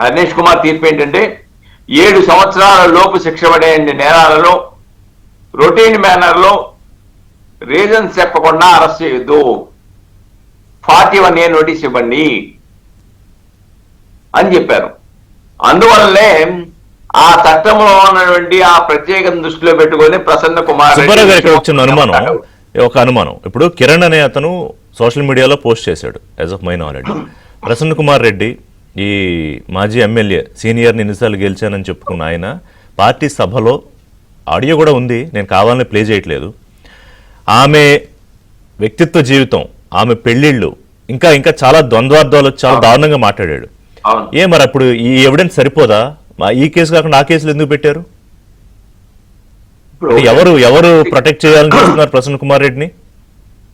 అర్నేష్ కుమార్ తీర్పు ఏంటంటే 7 సంవత్సరాల లోపు శిక్ష పడే నేరాలలో రొటీన్ మేనర్ లో రీజన్స్ చెప్పకుండా అరెస్ట్ చేయొద్దు, 41A నోటీస్ ఇవ్వండి అని చెప్పారు. అందువల్లనే ఆ చట్టంలో ఉన్నటువంటి ఆ ప్రత్యేక దృష్టిలో పెట్టుకొని ప్రసన్న కుమార్ సుబ్బారావు గారు ఇక్కడ వచ్చిన అనుమానం ఇప్పుడు కిరణ్ అనే అతను సోషల్ మీడియాలో పోస్ట్ చేశాడు as of my knowledge. Prasanna Kumar Reddy ఈ మాజీ ఎమ్మెల్యే సీనియర్ని ఎన్నిసార్లు గెలిచానని చెప్పుకున్న ఆయన పార్టీ సభలో ఆడియో కూడా ఉంది, నేను కావాలని ప్లే చేయట్లేదు, ఆమె వ్యక్తిత్వ జీవితం, ఆమె పెళ్లిళ్ళు, ఇంకా ఇంకా చాలా ద్వంద్వార్థాలు చాలా దారుణంగా మాట్లాడాడు. మరి అప్పుడు ఈ ఎవిడెన్స్ సరిపోదా? ఈ కేసు కాకుండా ఆ కేసులు ఎందుకు పెట్టారు? ఎవరు ప్రొటెక్ట్ చేయాలని చూస్తున్నారు ప్రసన్న కుమార్ రెడ్డిని?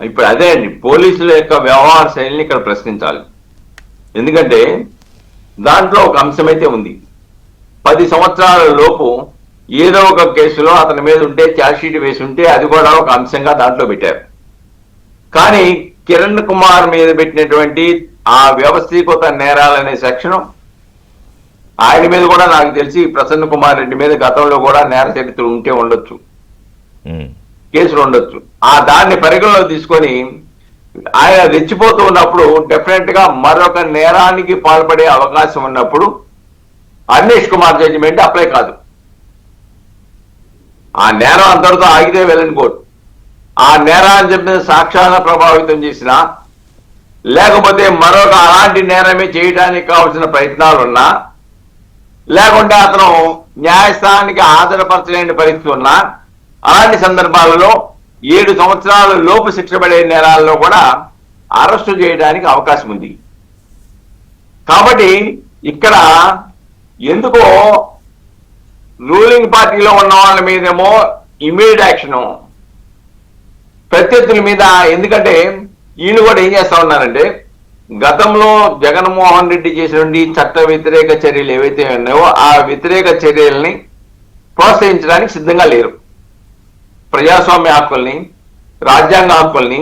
ఇప్పుడు అదే అండి, పోలీసుల యొక్క వ్యవహార శైలిని ఇక్కడ ప్రశ్నించాలి. ఎందుకంటే దాంట్లో ఒక అంశం అయితే ఉంది, 10 సంవత్సరాల లోపు ఏదో ఒక కేసులో అతని మీద ఉంటే ఛార్జ్ షీట్ వేసి ఉంటే అది కూడా ఒక అంశంగా దాంట్లో పెట్టారు. కానీ కిరణ్ కుమార్ మీద పెట్టినటువంటి ఆ వ్యవస్థీకృత నేరాలనే సెక్షన్, ఆయన మీద కూడా నాకు తెలిసి ప్రసన్న కుమార్ రెడ్డి మీద గతంలో కూడా నేర చరిత్ర ఉంటే ఉండొచ్చు, కేసులు ఉండొచ్చు. ఆ దాన్ని పరిగణలో తీసుకొని ఆయన రెచ్చిపోతూ ఉన్నప్పుడు డెఫినెట్ గా మరొక నేరానికి పాల్పడే అవకాశం ఉన్నప్పుడు అర్నేష్ కుమార్ జడ్జిమెంట్ అప్లై కాదు. ఆ నేరం అంతటితో ఆగితే వెళ్ళని కోర్టు ఆ నేరాన్ని చెప్పిన సాక్ష్యాలను ప్రభావితం చేసినా, లేకపోతే మరొక అలాంటి నేరమే చేయడానికి కావాల్సిన ప్రయత్నాలు ఉన్నా, లేకుంటే అతను న్యాయస్థానానికి హాజరుపరచలేని పరిస్థితి ఉన్నా, అలాంటి సందర్భాలలో 7 సంవత్సరాల లోపు శిక్ష పడే నేరాల్లో కూడా అరెస్టు చేయడానికి అవకాశం ఉంది. కాబట్టి ఇక్కడ ఎందుకో రూలింగ్ పార్టీలో ఉన్న వాళ్ళ మీదేమో ఇమీడియట్ యాక్షన్, ప్రత్యర్థుల మీద. ఎందుకంటే వీళ్ళు కూడా ఏం చేస్తా ఉన్నారంటే గతంలో జగన్మోహన్ రెడ్డి చేసినటువంటి చట్ట వ్యతిరేక చర్యలు ఏవైతే ఉన్నాయో ఆ వ్యతిరేక చర్యల్ని ప్రోత్సహించడానికి సిద్ధంగా లేరు. ప్రజాస్వామ్య హక్కుల్ని, రాజ్యాంగ హక్కుల్ని,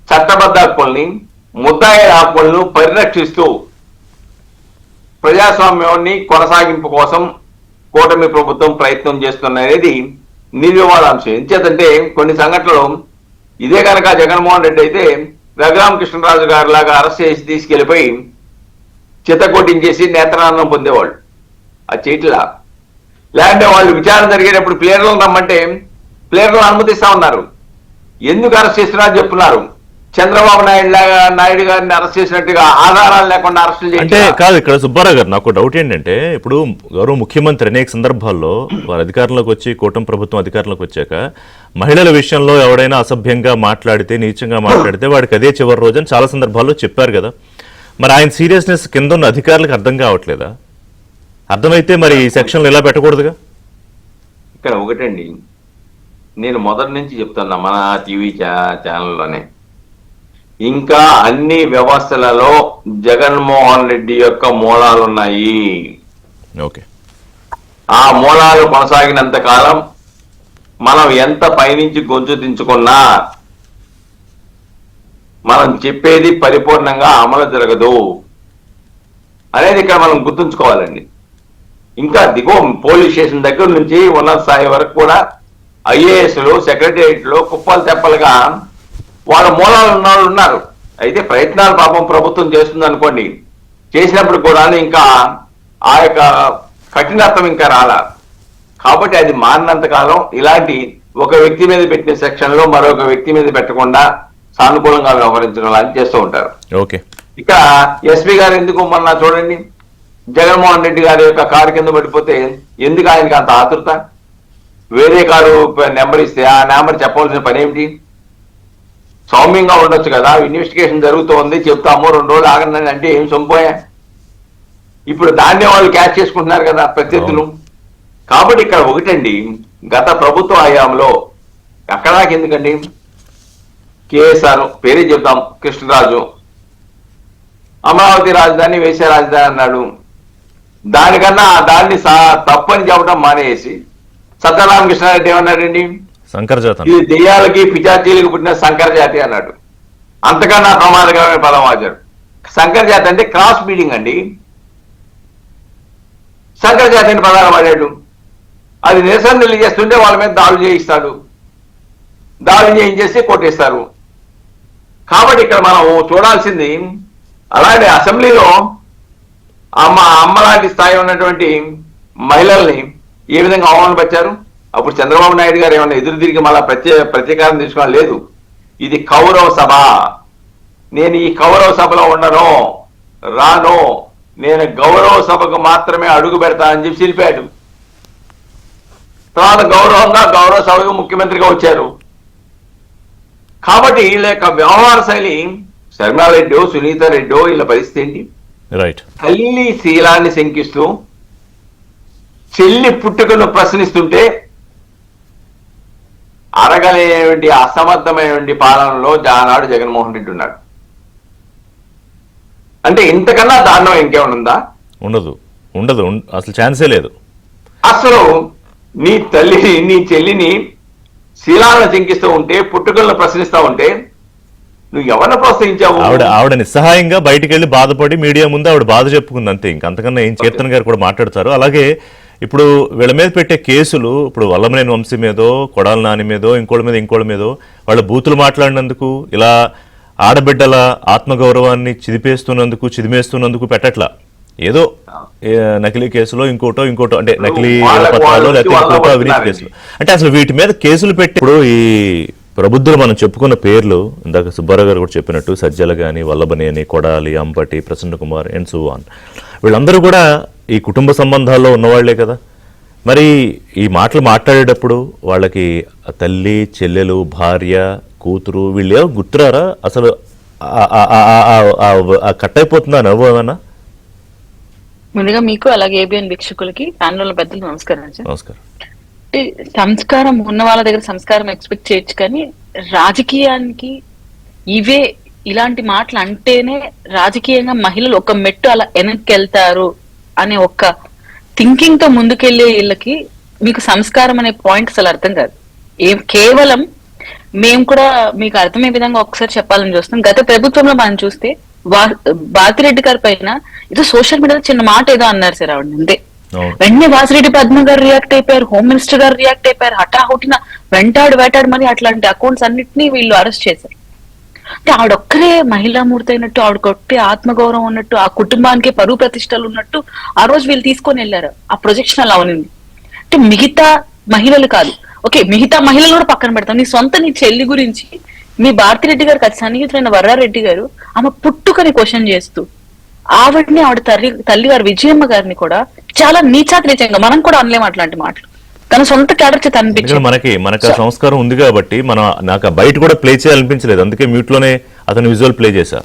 చట్టబద్ధ హక్కుల్ని, ముద్దాయిల హక్కులను పరిరక్షిస్తూ ప్రజాస్వామ్యాన్ని కొనసాగింపు కోసం కూటమి ప్రభుత్వం ప్రయత్నం చేస్తున్నది నిర్వివాదాంశం. ఎంచేతంటే కొన్ని సంఘటనలు ఇదే కనుక జగన్మోహన్ రెడ్డి అయితే రఘురామ కృష్ణరాజు గారి లాగా అరెస్ట్ చేసి తీసుకెళ్లిపోయి చిత్తకొట్టించేసి నేత్రానందం పొందేవాళ్ళు. అది చేయట్లా. లేదంటే వాళ్ళు విచారణ జరిగేటప్పుడు ప్లేయర్లను రమ్మంటే ప్లేయర్లను అనుమతిస్తా ఉన్నారు. ఎందుకు అరెస్ట్ చేస్తున్నారని చెప్తున్నారు. చంద్రబాబు నాయుడు గారిని అరెస్ట్ చేసినట్టుగా ఆధారాలు లేకుండా అరెస్ట్ అంటే కాదు. ఇక్కడ సుబ్బారావు గారు నాకు డౌట్ ఏంటంటే, ఇప్పుడు గౌరవ ముఖ్యమంత్రి అనేక సందర్భాల్లో వారు అధికారంలోకి వచ్చి కూటమి ప్రభుత్వం అధికారంలోకి వచ్చాక మహిళల విషయంలో ఎవడైనా అసభ్యంగా మాట్లాడితే, నీచంగా మాట్లాడితే వాడికి అదే చివరి రోజు అని చాలా సందర్భాల్లో చెప్పారు కదా. మరి ఆయన సీరియస్నెస్ కింద ఉన్న అధికారులకు అర్థం కావట్లేదా? అర్థమైతే మరి ఈ సెక్షన్లు ఇలా పెట్టకూడదుగా. ఇక్కడ ఒకటండి, నేను మొదటి నుంచి చెప్తున్నా మన టీవీ ఛానల్లోనే, ఇంకా అన్ని వ్యవస్థలలో జగన్మోహన్ రెడ్డి యొక్క మూలాలు ఉన్నాయి. ఓకే, ఆ మూలాలు కొనసాగినంత కాలం మనం ఎంత పైనుంచి గొంతు దించుకున్నా మనం చెప్పేది పరిపూర్ణంగా అమలు జరగదు అనేది ఇక్కడ మనం గుర్తుంచుకోవాలండి. ఇంకా దిగో పోలీస్ స్టేషన్ దగ్గర నుంచి ఉన్నత స్థాయి వరకు కూడా ఐఏఎస్లు, సెక్రటరియట్లు కుప్పలు తెప్పలుగా వాళ్ళ మూలాలు ఉన్న వాళ్ళు ఉన్నారు. అయితే ప్రయత్నాలు పాపం ప్రభుత్వం చేస్తుంది అనుకోండి, చేసినప్పుడు కూడా ఇంకా ఆ యొక్క కఠినత్వం ఇంకా రాలా. కాబట్టి అది మారినంత కాలం ఇలాంటి ఒక వ్యక్తి మీద పెట్టిన సెక్షన్లో మరొక వ్యక్తి మీద పెట్టకుండా సానుకూలంగా వ్యవహరించడం లాంటి చేస్తూ ఉంటారు. ఓకే, ఇక్కడ ఎస్పీ గారు ఎందుకు మొన్న చూడండి జగన్మోహన్ రెడ్డి గారి యొక్క కారు కింద పడిపోతే ఎందుకు ఆయనకి అంత ఆతృత? వేరే కారు నెంబర్ ఇస్తే ఆ నెంబర్ చెప్పవలసిన పని ఏమిటి? సౌమ్యంగా ఉండొచ్చు కదా, ఇన్వెస్టిగేషన్ జరుగుతోంది చెప్తాము 2 రోజులు ఆగండి అంటే ఏం సొంపోయా? ఇప్పుడు దాన్నే వాళ్ళు క్యాచ్ చేసుకుంటున్నారు కదా ప్రత్యర్థులు. కాబట్టి ఇక్కడ ఒకటండి, గత ప్రభుత్వ హయాంలో ఎక్కడా ఎందుకండి కేఎస్ఆర్ పేరే చెప్తాం, కృష్ణరాజు అమరావతి రాజధాని వేసే రాజధాని అన్నాడు. దానికన్నా దాన్ని తప్పని చెప్పడం మానేసి సత్యరామకృష్ణారెడ్డి ఏమన్నాడండి, శంకరజాతం ఇది దెయ్యాలకి పిచాచీలకు పుట్టిన శంకర జాతి అన్నాడు. అంతకన్నా ప్రమాదకరమైన పదం వాడాడు. శంకర జాతి అంటే క్రాస్ బీడింగ్ అండి. శంకర జాతి అని పదాలు వాడాడు. అది నిరసన తెలియజేస్తుంటే వాళ్ళ మీద దాడులు చేయిస్తాడు, దాడులు చేయించేసి కొట్టేస్తారు. కాబట్టి ఇక్కడ మనం చూడాల్సింది, అలాగే అసెంబ్లీలో అమ్మ లాంటి స్థాయి ఉన్నటువంటి మహిళల్ని ఏ విధంగా అవమానపరిచారు. అప్పుడు చంద్రబాబు నాయుడు గారు ఏమన్నా ఎదురు తిరిగి మళ్ళా ప్రతీకారం తీసుకోవడం లేదు. ఇది కౌరవ సభ, నేను ఈ కౌరవ సభలో ఉండను, రాను, నేను గౌరవ సభకు మాత్రమే అడుగు పెడతా అని చెప్పి తెలిపాడు. తర్వాత గౌరవంగా గౌరవ సభకు ముఖ్యమంత్రిగా వచ్చారు. కాబట్టి వీళ్ళ యొక్క వ్యవహార శైలి, శర్మారెడ్డి సునీత రెడ్డి వీళ్ళ పరిస్థితి ఏంటి? రైట్. తల్లి శీలాన్ని శంకిస్తూ చెల్లి పుట్టుకను ప్రశ్నిస్తుంటే అరగలేటువంటి అసమర్థమైనటువంటి పాలనలో ఆనాడు జగన్మోహన్ రెడ్డి ఉన్నాడు. అంటే ఇంతకన్నా దారుణం ఇంకేమైనా ఉందా? ఉండదు, ఉండదు, అసలు ఛాన్సే లేదు. అసలు నీ తల్లి నీ చెల్లిని శీలాలను శంకిస్తూ ఉంటే, పుట్టుకలను ప్రశ్నిస్తూ ఉంటే నువ్వు ఎవరిని ప్రోత్సహించావు? ఆవిడ నిస్సహాయంగా బయటికి వెళ్ళి బాధపడి మీడియా ముందు ఆవిడ బాధ చెప్పుకుంది అంతే. ఇంకంతకన్నా ఏం కీర్తన్ గారు కూడా మాట్లాడతారు. అలాగే ఇప్పుడు వీళ్ళ మీద పెట్టే కేసులు, ఇప్పుడు వల్లభనేని వంశీ మీదో, కొడాల నాని మీదో, ఇంకోళ్ళ మీదో వాళ్ళ బూతులు మాట్లాడినందుకు, ఇలా ఆడబిడ్డల ఆత్మగౌరవాన్ని చిదిమేస్తున్నందుకు పెట్టట్లా. ఏదో నకిలీ కేసులో ఇంకోటో అంటే నకిలీ పత్రాలు, లేకపోతే అవినీతి కేసులు. అంటే అసలు వీటి మీద కేసులు పెట్టి ఇప్పుడు ఈ ప్రబుద్ధులు మనం చెప్పుకున్న పేర్లు, ఇందాక సుబ్బారావు గారు కూడా చెప్పినట్టు సజ్జల కానీ, Vallabhaneni, Kodali, Ambati, Prasanna Kumar and so on, వీళ్ళందరూ కూడా ఈ కుటుంబ సంబంధాల్లో ఉన్నవాళ్లే కదా. మరి ఈ మాటలు మాట్లాడేటప్పుడు వాళ్ళకి తల్లి, చెల్లెలు, భార్య, కూతురు వీళ్ళేమో గుర్తురారా? అసలు కట్ అయిపోతుందా నవ్వు ఏమన్నా? ముందుగా మీకు అలాగే ఏబిఎన్ వీక్షకులకి ప్యానల్ పెద్దలు నమస్కారం. నమస్కారం. సంస్కారం ఉన్న వాళ్ళ దగ్గర సంస్కారం ఎక్స్పెక్ట్ చేయొచ్చు, కానీ రాజకీయానికి ఇలాంటి మాటలు అంటేనే రాజకీయంగా మహిళలు ఒక మెట్టు అలా వెనక్కి వెళ్తారు అనే ఒక్క థింకింగ్ తో ముందుకెళ్లే వీళ్ళకి మీకు సంస్కారం అనే పాయింట్ అసలు అర్థం కాదు. కేవలం మేము కూడా మీకు అర్థమయ్యే విధంగా ఒకసారి చెప్పాలని చూస్తాం. గత ప్రభుత్వంలో మనం చూస్తే భారతిరెడ్డి గారి పైన ఏదో సోషల్ మీడియాలో చిన్న మాట ఏదో అన్నారు సార్ ఆవిడ, అంతే. వెంటనే వాసిరెడ్డి పద్మ గారు రియాక్ట్ అయిపోయారు, హోమ్ మినిస్టర్ గారు రియాక్ట్ అయిపోయారు, హఠాహుటిన వేటాడు మరి అట్లాంటి అకౌంట్స్ అన్నిటినీ వీళ్ళు అరెస్ట్ చేశారు. అంటే ఆవిడొక్కరే మహిళామూర్తి అయినట్టు, ఆవిడకొట్టే ఆత్మగౌరవం ఉన్నట్టు, ఆ కుటుంబానికి పరువు ప్రతిష్టలు ఉన్నట్టు ఆ రోజు వీళ్ళు తీసుకొని వెళ్ళారు. ఆ ప్రొజెక్షన్ అలా ఉంది. అంటే మిగతా మహిళలు కాదు, ఓకే మిగతా మహిళలు కూడా పక్కన పెడతాం, నీ చెల్లి గురించి మీ భారతిరెడ్డి గారికి అది సన్నిహితులైన వర్రారెడ్డి గారు ఆమె పుట్టుకని క్వశ్చన్ చేస్తూ ఆవిడని, ఆవిడ తల్లి గారు విజయమ్మ గారిని కూడా చాలా నీచాతిరీచంగా, మనం కూడా అనలేము అట్లాంటి మాటలు, తన సొంత క్యారెక్టర్ చేత అనిపించింది. మనకి సంస్కారం ఉంది కాబట్టి నాకు బయట కూడా ప్లే చేయాలనిపించలేదు, అందుకే మ్యూట్ లోనే అతను విజువల్ ప్లే చేశా.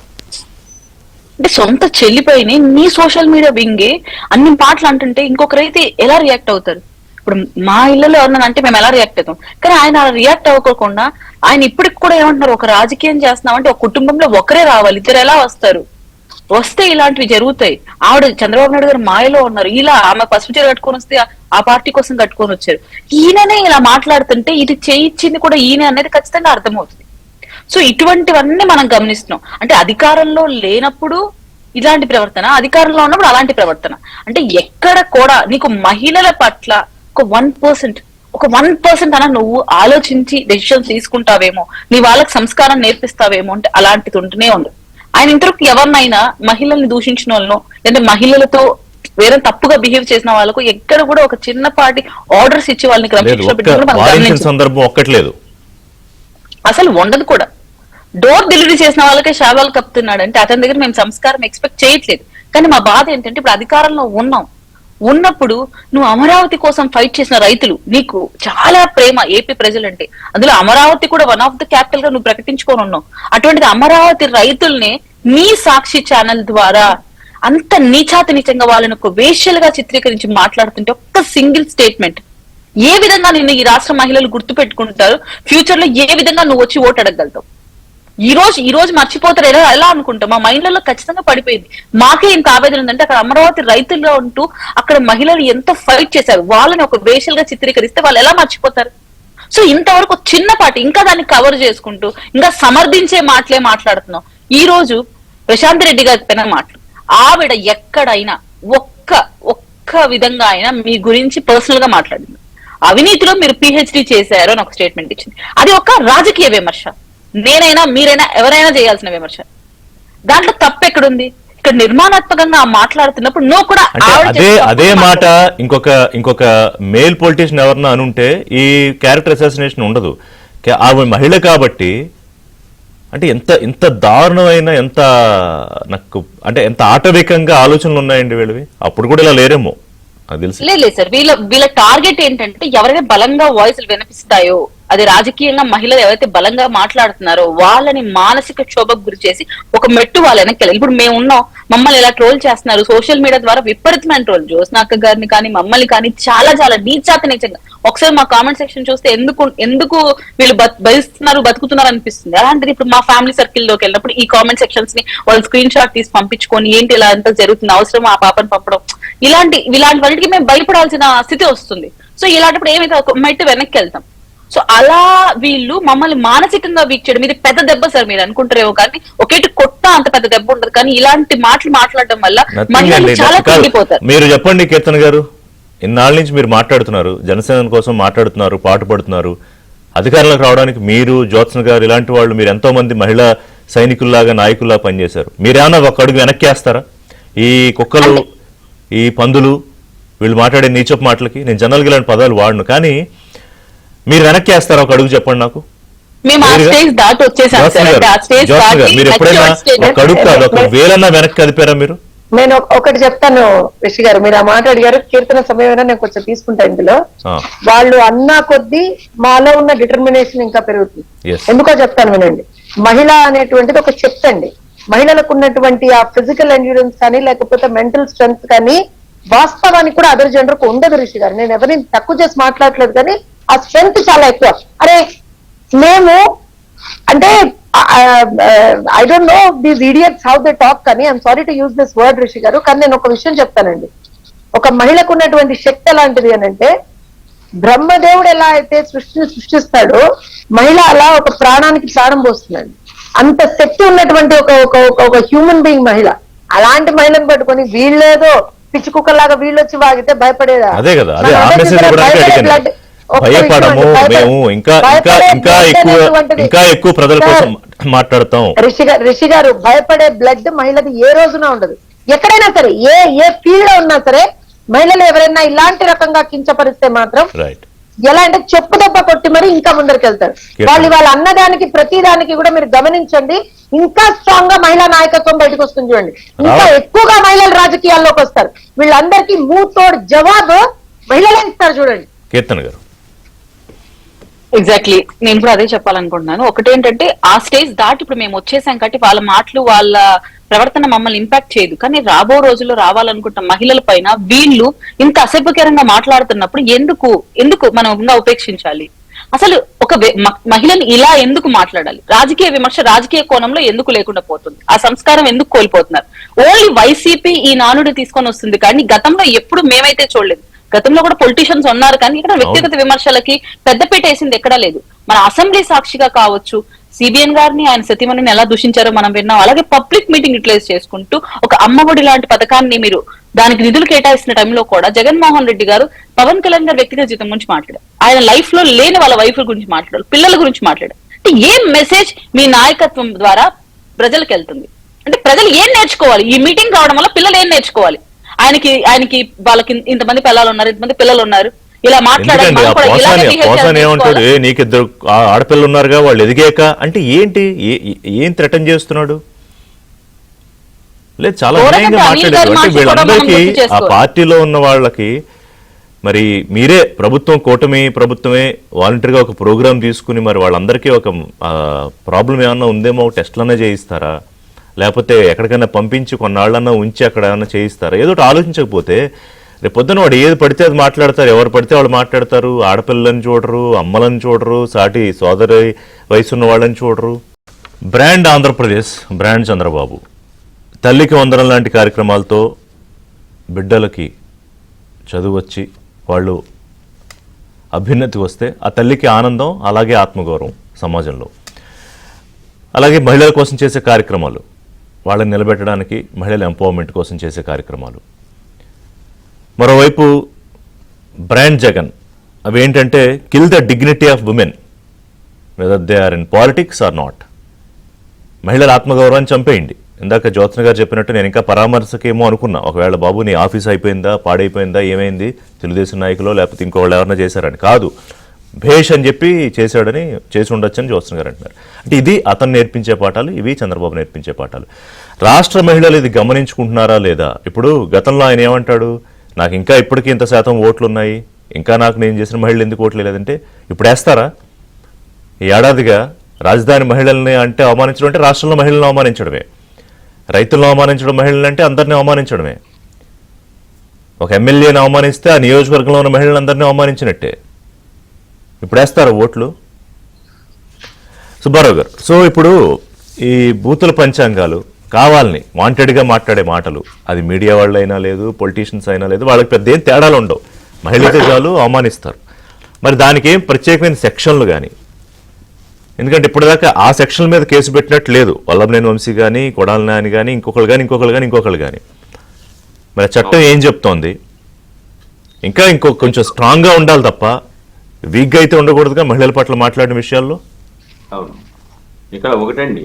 అంటే సొంత చెల్లిపైనే నీ సోషల్ మీడియా బింగే అన్ని పాటలు అంటుంటే ఇంకొకరైతే ఎలా రియాక్ట్ అవుతారు? ఇప్పుడు మా ఇళ్లలో ఎవరన్నా అంటే మేము ఎలా రియాక్ట్ అవుతాం, కానీ ఆయన రియాక్ట్ అవ్వకుండా ఆయన ఇప్పటికి కూడా ఏమంటున్నారు, ఒక రాజకీయం చేస్తున్నాం అంటే ఒక కుటుంబంలో ఒకరే రావాలి, ఇద్దరు ఎలా వస్తారు? వస్తే ఇలాంటివి జరుగుతాయి. ఆవిడ చంద్రబాబు నాయుడు గారు మాయలో ఉన్నారు, ఇలా ఆమె పసుపు చీర కట్టుకొని వస్తే ఆ పార్టీ కోసం కట్టుకొని వచ్చారు. ఈయననే ఇలా మాట్లాడుతుంటే ఇది చేయించింది కూడా ఈయన అనేది ఖచ్చితంగా అర్థమవుతుంది. సో ఇటువంటివన్నీ మనం గమనిస్తున్నాం. అంటే అధికారంలో లేనప్పుడు ఇలాంటి ప్రవర్తన, అధికారంలో ఉన్నప్పుడు అలాంటి ప్రవర్తన. అంటే ఎక్కడ కూడా నీకు మహిళల పట్ల ఒక 1% అన్న నువ్వు ఆలోచించి డెసిషన్స్ తీసుకుంటావేమో, నీ వాళ్ళకి సంస్కారం నేర్పిస్తావేమో అంటే అలాంటిది ఉంటూనే ఉంది. ఆయన ఇంతవరకు ఎవరినైనా మహిళల్ని దూషించిన వాళ్ళను, లేదా మహిళలతో వేరే తప్పుగా బిహేవ్ చేసిన వాళ్ళకు ఎక్కడ కూడా ఒక చిన్నపాటి ఆర్డర్స్ ఇచ్చి వాళ్ళని క్రమశిక్షణ అసలు ఉండదు కూడా. డోర్ డెలివరీ చేసిన వాళ్ళకే శావాలు కప్పుతున్నాడు అంటే అతని దగ్గర మేము సంస్కారం ఎక్స్పెక్ట్ చేయట్లేదు. కానీ మా బాధ ఏంటంటే ఇప్పుడు అధికారంలో ఉన్నప్పుడు నువ్వు అమరావతి కోసం ఫైట్ చేసిన రైతులు, నీకు చాలా ప్రేమ ఏపీ ప్రజలంటే, అందులో అమరావతి కూడా వన్ ఆఫ్ ద క్యాపిటల్ గా నువ్వు ప్రకటించుకొని ఉన్నావు. అటువంటిది అమరావతి రైతుల్ని నీ సాక్షి ఛానల్ ద్వారా అంత నీచాతినీచంగా వాళ్ళని ఒక వేశ్యలుగా చిత్రీకరించి మాట్లాడుతుంటే ఒక్క సింగిల్ స్టేట్మెంట్ ఏ విధంగా నిన్ను ఈ రాష్ట్ర మహిళలు గుర్తు పెట్టుకుంటారు, ఫ్యూచర్ లో ఏ విధంగా నువ్వు వచ్చి ఓటు అడగగలుగుతావు? ఈ రోజు మర్చిపోతారు ఎలా అనుకుంటాం? మా మైండ్లలో ఖచ్చితంగా పడిపోయింది. మాకే ఇంత ఆవేదన ఉందంటే అక్కడ అమరావతి రైతుల్లో ఉంటూ అక్కడ మహిళలు ఎంతో ఫైట్ చేశారు, వాళ్ళని ఒక వేషలుగా చిత్రీకరిస్తే వాళ్ళు ఎలా మర్చిపోతారు? సో ఇంతవరకు చిన్నపాటి ఇంకా దాన్ని కవర్ చేసుకుంటూ ఇంకా సమర్థించే మాటలే మాట్లాడుతున్నాం. ఈ రోజు ప్రశాంత్ రెడ్డి గారి పైన మాటలు, ఆవిడ ఎక్కడైనా ఒక్క విధంగా అయినా మీ గురించి పర్సనల్ గా మాట్లాడింది. అవినీతిలో మీరు పిహెచ్డి చేశారు అని ఒక స్టేట్మెంట్ ఇచ్చింది. అది ఒక రాజకీయ విమర్శ. నేనైనా మీరైనా ఎవరైనా చేయాల్సిన విమర్శ. దాంట్లో తప్పు ఎక్కడుంది? ఇక్కడ నిర్మాణాత్మకంగా మాట్లాడుతున్నప్పుడు నువ్వు కూడా అదే మాట ఇంకొక మేల్ పొలిటీషియన్ ఎవరన్నా అనుంటే ఈ క్యారెక్టర్ అసాసినేషన్ ఉండదు. ఆమె మహిళ కాబట్టి అంటే ఎంత దారుణమైన ఎంత ఆటవికంగా ఆలోచనలు ఉన్నాయండి వీళ్ళవి. అప్పుడు కూడా ఇలా లేరేమో నాకు తెలుసు. లేదు సార్, వీళ్ళ టార్గెట్ ఏంటంటే ఎవరైతే బలంగా వాయిస్లు వినిపిస్తాయో, అది రాజకీయంగా మహిళలు ఎవరైతే బలంగా మాట్లాడుతున్నారో వాళ్ళని మానసిక క్షోభకు గురి చేసి ఒక మెట్టు వాళ్ళ వెనక్కి. ఇప్పుడు మేము ఉన్నాం, మమ్మల్ని ఇలా ట్రోల్ చేస్తున్నారు సోషల్ మీడియా ద్వారా, విపరీతమైన ట్రోల్. జ్యోత్స్నాక్క గారిని కానీ మమ్మల్ని కానీ చాలా నీచాతినీచంగా. ఒకసారి మా కామెంట్ సెక్షన్ చూస్తే ఎందుకు వీళ్ళు బతుకుతున్నారు అనిపిస్తుంది. అలాంటిది ఇప్పుడు మా ఫ్యామిలీ సర్కిల్ లోకి వెళ్ళినప్పుడు ఈ కామెంట్ సెక్షన్స్ ని వాళ్ళు స్క్రీన్ షాట్ తీసి పంపించుకొని ఏంటి ఇలా ఎంత జరుగుతుంది, అవసరం ఆ పాపని పంపడం, ఇలాంటి వాటికి మేము భయపడాల్సిన స్థితి వస్తుంది. సో ఇలాంటప్పుడు ఏమైతే ఒక మెట్టు వెనక్కి వెళ్తాం. సో అలా వీళ్ళు మమ్మల్ని మానసికంగా వీక్ చేయడం, ఇది పెద్ద దెబ్బ సార్. మీరు అనుకుంటారేమో కానీ ఒకేటి కొట్ట అంత పెద్ద దెబ్బ ఉండదు, కానీ ఇలాంటి మాటలు మాట్లాడడం వల్ల మహిళలు చాలా కుంగిపోతారు. మీరు చెప్పండి కీర్తన్ గారు, ఇన్నాళ్ళ నుంచి మీరు మాట్లాడుతున్నారు, జనసేన కోసం మాట్లాడుతున్నారు, పాటుపడుతున్నారు. అధికారంలోకి రావడానికి మీరు, జ్యోత్స్న గారు ఇలాంటి వాళ్ళు, మీరు ఎంతో మంది మహిళా సైనికుల్లాగా నాయకుల్లా పనిచేశారు. మీరేమన్నా ఒక అడుగు వెనక్కి వేస్తారా? ఈ కుక్కలు, ఈ పందులు వీళ్ళు మాట్లాడే నీచపు మాటలకి నేను జనరల్గా ఇలాంటి పదాలు వాడను, కానీ మీరు వెనక్కి వేస్తారా? ఒక అడుగు చెప్పండి నాకు. మీరు ఎప్పుడైనా ఒక అడుగు కాదు, ఒక వేలన్నా వెనక్కి కదిపారా మీరు? నేను ఒకటి చెప్తాను రిషి గారు, మీరు ఆ మాట అడిగారు. కీర్తన సమయమైనా నేను కొంచెం తీసుకుంటా. ఇందులో వాళ్ళు అన్నా కొద్దీ మాలో ఉన్న డిటర్మినేషన్ ఇంకా పెరుగుతుంది. ఎందుకో చెప్తాను వినండి. మహిళ అనేటువంటిది ఒక శక్తి అండి. మహిళలకు ఉన్నటువంటి ఆ ఫిజికల్ ఎండ్యూరెన్స్ కానీ లేకపోతే మెంటల్ స్ట్రెంగ్త్ కానీ వాస్తవానికి కూడా అదర్ జెండర్ కు ఉండదు రిషి గారు. నేను ఎవరిని తక్కువ చేసి మాట్లాడలేదు, కానీ ఆ స్ట్రెంగ్త్ చాలా ఎక్కువ. అరే మేము అంటే I don't know these idiots how they talk, కానీ I'm sorry to use this word Rishi గారు, కానీ నేను ఒక విషయం చెప్తానండి. ఒక మహిళకు ఉన్నటువంటి శక్తి ఎలాంటిది అని అంటే, బ్రహ్మదేవుడు ఎలా అయితే సృష్టిని సృష్టిస్తాడో మహిళ అలా ఒక ప్రాణానికి ప్రాణం పోస్తుందండి. అంత శక్తి ఉన్నటువంటి ఒక హ్యూమన్ బీయింగ్ మహిళ. అలాంటి మహిళను పట్టుకొని వీళ్ళేదో పిచ్చి కుక్కలాగా వీళ్ళు వచ్చి వాగితే భయపడేదా? అదే కదా, భయపడము మేము, ఇంకా ఎక్కువ ప్రజల కోసం మాట్లాడతాం. రిషి గారు, భయపడే బ్లడ్ మహిళది ఏ రోజున ఉండదు. ఎక్కడైనా సరే, ఏ ఫీల్డ్ లో ఉన్నా సరే, మహిళలు ఎవరైనా ఇలాంటి రకంగా కించపరిస్తే మాత్రం ఎలా అంటే చెప్పు దెబ్బ కొట్టి మరి ఇంకా ముందరికి వెళ్తారు. వాళ్ళ అన్నదానికి ప్రతి దానికి కూడా మీరు గమనించండి, ఇంకా స్ట్రాంగ్ గా మహిళా నాయకత్వం బయటకు వస్తుంది చూడండి. ఇంకా ఎక్కువగా మహిళలు రాజకీయాల్లోకి వస్తారు. వీళ్ళందరికీ మూతోడు జవాబు మహిళలే ఇస్తారు చూడండి. కీర్తన గారు, ఎగ్జాక్ట్లీ నేను కూడా అదే చెప్పాలనుకుంటున్నాను. ఒకటేంటంటే ఆ స్టేజ్ దాటి ఇప్పుడు మేము వచ్చేసాం కాబట్టి వాళ్ళ మాటలు, వాళ్ళ ప్రవర్తన మమ్మల్ని ఇంపాక్ట్ చేయదు. కానీ రాబో రోజుల్లో రావాలనుకుంటున్న మహిళల పైన వీళ్ళు ఇంత అసభ్యకరంగా మాట్లాడుతున్నప్పుడు ఎందుకు మనం ఇంకా ఉపేక్షించాలి? అసలు ఒక మహిళని ఇలా ఎందుకు మాట్లాడాలి? రాజకీయ విమర్శ రాజకీయ కోణంలో ఎందుకు లేకుండా పోతుంది? ఆ సంస్కారం ఎందుకు కోల్పోతున్నారు? ఓన్లీ వైసీపీ ఈ నానుడి తీసుకొని వస్తుంది, కానీ గతంలో ఎప్పుడు మేమైతే చూడలేదు. గతంలో కూడా పొలిటీషియన్స్ ఉన్నారు, కానీ ఇక్కడ వ్యక్తిగత విమర్శలకి పెద్దపీట వేసింది ఎక్కడా లేదు. మన అసెంబ్లీ సాక్షిగా కావచ్చు, సిబిఎన్ గారిని ఆయన సతీమణిని ఎలా దూషించారో మనం విన్నాం. అలాగే పబ్లిక్ మీటింగ్ యూటిలైజ్ చేసుకుంటూ ఒక అమ్మఒడి లాంటి పథకాన్ని మీరు దానికి నిధులు కేటాయిస్తున్న టైంలో కూడా జగన్మోహన్ రెడ్డి గారు పవన్ కళ్యాణ్ గారు వ్యక్తిగత జీవితం గురించి మాట్లాడారు. ఆయన లైఫ్ లో లేని వాళ్ళ వైఫ్ గురించి మాట్లాడారు, పిల్లల గురించి మాట్లాడారు. అంటే ఏం మెసేజ్ మీ నాయకత్వం ద్వారా ప్రజలకు వెళ్తుంది? అంటే ప్రజలు ఏం నేర్చుకోవాలి? ఈ మీటింగ్ రావడం వల్ల పిల్లలు ఏం నేర్చుకోవాలి? ఆయనకి వాళ్ళకి ఇంతమంది పిల్లలు ఉన్నారు, ఇంతమంది పిల్లలు ఉన్నారు, ఇలా మాట్లాడాలి. ఏమంటాడు, నీకిద్దరు ఆడపిల్లలు ఉన్నారుగా, వాళ్ళు ఎదిగాక అంటే ఏంటి, ఏం థ్రెటన్ చేస్తున్నాడు? లేదు, చాలా ఘోరంగా న్యాయంగా అనిల్ మాట్లాడారు. గారి అంటే మాటలు కూడా మనం వీళ్ళందరికీ గుర్తు ఆ చేసుకోవాలి. పార్టీలో ఉన్న వాళ్ళకి మరి మీరే ప్రభుత్వం, కూటమి ప్రభుత్వమే వాలంటీర్గా ఒక ప్రోగ్రామ్ తీసుకుని మరి వాళ్ళందరికీ ఒక ప్రాబ్లం ఏమన్నా ఉందేమో టెస్ట్లన్నా చేయిస్తారా, లేకపోతే ఎక్కడికైనా పంపించి కొన్నాళ్ళన్నా ఉంచి అక్కడ ఏమన్నా చేయిస్తారా? ఏదో ఒకటి ఆలోచించకపోతే రేపు పొద్దున వాడు ఏది పడితే అది మాట్లాడతారు, ఎవరు పడితే వాళ్ళు మాట్లాడతారు. ఆడపిల్లని చూడరు, అమ్మలని చూడరు, సాటి సోదరి వయసున్న వాళ్ళని చూడరు. బ్రాండ్ ఆంధ్రప్రదేశ్, బ్రాండ్ చంద్రబాబు, తల్లికి వందనం లాంటి కార్యక్రమాలతో బిడ్డలకి చదువు వచ్చి వాళ్ళు అభ్యున్నతి వస్తే ఆ తల్లికి ఆనందం, అలాగే ఆత్మగౌరవం సమాజంలో. అలాగే మహిళల కోసం చేసే కార్యక్రమాలు, వాళ్ళని నిలబెట్టడానికి మహిళల ఎంపవర్మెంట్ కోసం చేసే కార్యక్రమాలు. మరోవైపు బ్రాండ్ జగన్, అవి ఏంటంటే kill the dignity of women whether they are in politics or not. మహిళల ఆత్మగౌరవాన్ని చంపేయండి. ఇందాక జ్యోత్స్న గారు చెప్పినట్టు నేను ఇంకా పరామర్శకేమో అనుకున్నా, ఒకవేళ బాబు నీ ఆఫీస్ అయిపోయిందా, పాడైపోయిందా, ఏమైంది, తెలుగుదేశం నాయకులు లేకపోతే ఇంకోళ్ళు ఎవరైనా చేశారని కాదు, భేష్ అని చెప్పి చేశాడని, చేసి ఉండొచ్చని జ్యోత్స్న గారు అంటున్నారు. అంటే ఇది అతను నేర్పించే పాఠాలు, ఇవి చంద్రబాబు నేర్పించే పాఠాలు. రాష్ట్ర మహిళలు ఇది గమనించుకుంటున్నారా లేదా? ఇప్పుడు గతంలో ఆయన ఏమంటాడు, నాకు ఇంకా ఇప్పటికీ ఇంత శాతం ఓట్లు ఉన్నాయి, ఇంకా నాకు నేను చేసిన మహిళలు ఎందుకు ఓట్లు లేదంటే ఇప్పుడు వేస్తారా? ఈ ఏడాదిగా రాజధాని మహిళల్ని అంటే అవమానించడం అంటే రాష్ట్రంలో మహిళలను అవమానించడమే, రైతులను అవమానించడం మహిళలు అంటే అందరినీ అవమానించడమే. ఒక ఎమ్మెల్యేని అవమానిస్తే ఆ నియోజకవర్గంలో ఉన్న మహిళలందరినీ అవమానించినట్టే. ఇప్పుడు వేస్తారా ఓట్లు? సుబ్బారావు గారు, సో ఇప్పుడు ఈ బూతుల పంచాంగాలు కావాలని వాంటెడ్గా మాట్లాడే మాటలు, అది మీడియా వాళ్ళు అయినా లేదు, పొలిటీషియన్స్ అయినా లేదు, వాళ్ళకి పెద్ద ఏం తేడాలు ఉండవు, మహిళలతో చాలు అవమానిస్తారు. మరి దానికి ఏం ప్రత్యేకమైన సెక్షన్లు కానీ, ఎందుకంటే ఇప్పటిదాకా ఆ సెక్షన్ల మీద కేసు పెట్టినట్టు లేదు, వల్లభనేని వంశీ కానీ, కొడాలి నాని కానీ, ఇంకొకళ్ళు కానీ. మరి చట్టం ఏం చెప్తోంది? ఇంకా కొంచెం స్ట్రాంగ్గా ఉండాలి తప్ప వీక్గా అయితే ఉండకూడదుగా మహిళల పట్ల మాట్లాడిన విషయాల్లో. అవును, ఇక్కడ ఒకటండి,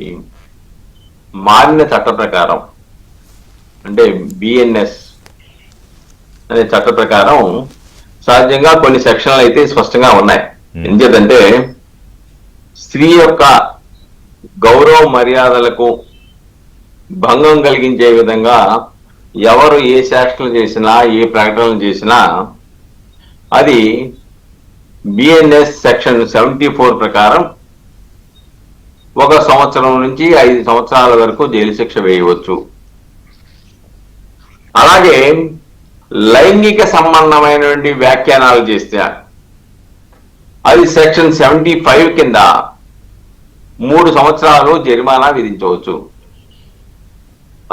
మారిన చట్ట ప్రకారం అంటే బిఎన్ఎస్ అనే చట్ట ప్రకారం సహజంగా కొన్ని సెక్షన్లు అయితే స్పష్టంగా ఉన్నాయి. ఎందుకంటే స్త్రీ యొక్క గౌరవ మర్యాదలకు భంగం కలిగించే విధంగా ఎవరు ఏ శాసనలు చేసినా, ఏ ప్రకటనలు చేసినా అది బిఎన్ఎస్ సెక్షన్ 74 ప్రకారం 1 సంవత్సరం నుంచి 5 సంవత్సరాల వరకు జైలు శిక్ష వేయవచ్చు. అలాగే లైంగిక సంబంధమైనటువంటి వ్యాఖ్యానాలు చేస్తే అది సెక్షన్ 75 కింద 3 సంవత్సరాలు జరిమానా విధించవచ్చు.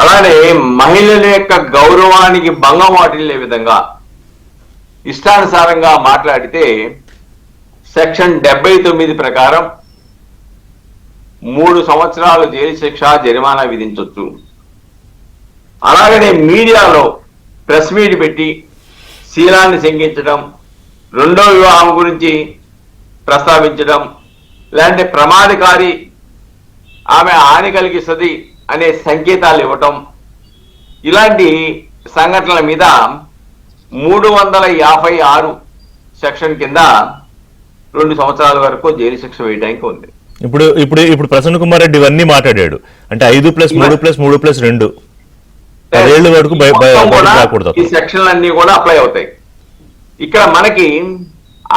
అలానే మహిళల యొక్క గౌరవానికి భంగం వాటిల్లే విధంగా ఇష్టానుసారంగా మాట్లాడితే సెక్షన్ 79 ప్రకారం 3 సంవత్సరాలు జైలు శిక్ష, జరిమానా విధించవచ్చు. అలాగనే మీడియాలో ప్రెస్ మీట్ పెట్టి శీలాన్ని శంకించడం, రెండో వివాహం గురించి ప్రస్తావించడం, లేదంటే ప్రమాదకారి, ఆమె హాని కలిగిస్తుంది అనే సంకేతాలు ఇవ్వటం, ఇలాంటి సంఘటనల మీద 356 సెక్షన్ కింద 2 సంవత్సరాల వరకు జైలు శిక్ష వేయడానికి ఉంది. ఇప్పుడు ప్రసన్న కుమార్ రెడ్డి ఇవన్నీ మాట్లాడాడు అంటే 5+3+3+2 10 వరకు ఈ సెక్షన్లన్నీ కూడా అప్లై అవుతాయి. ఇక్కడ మనకి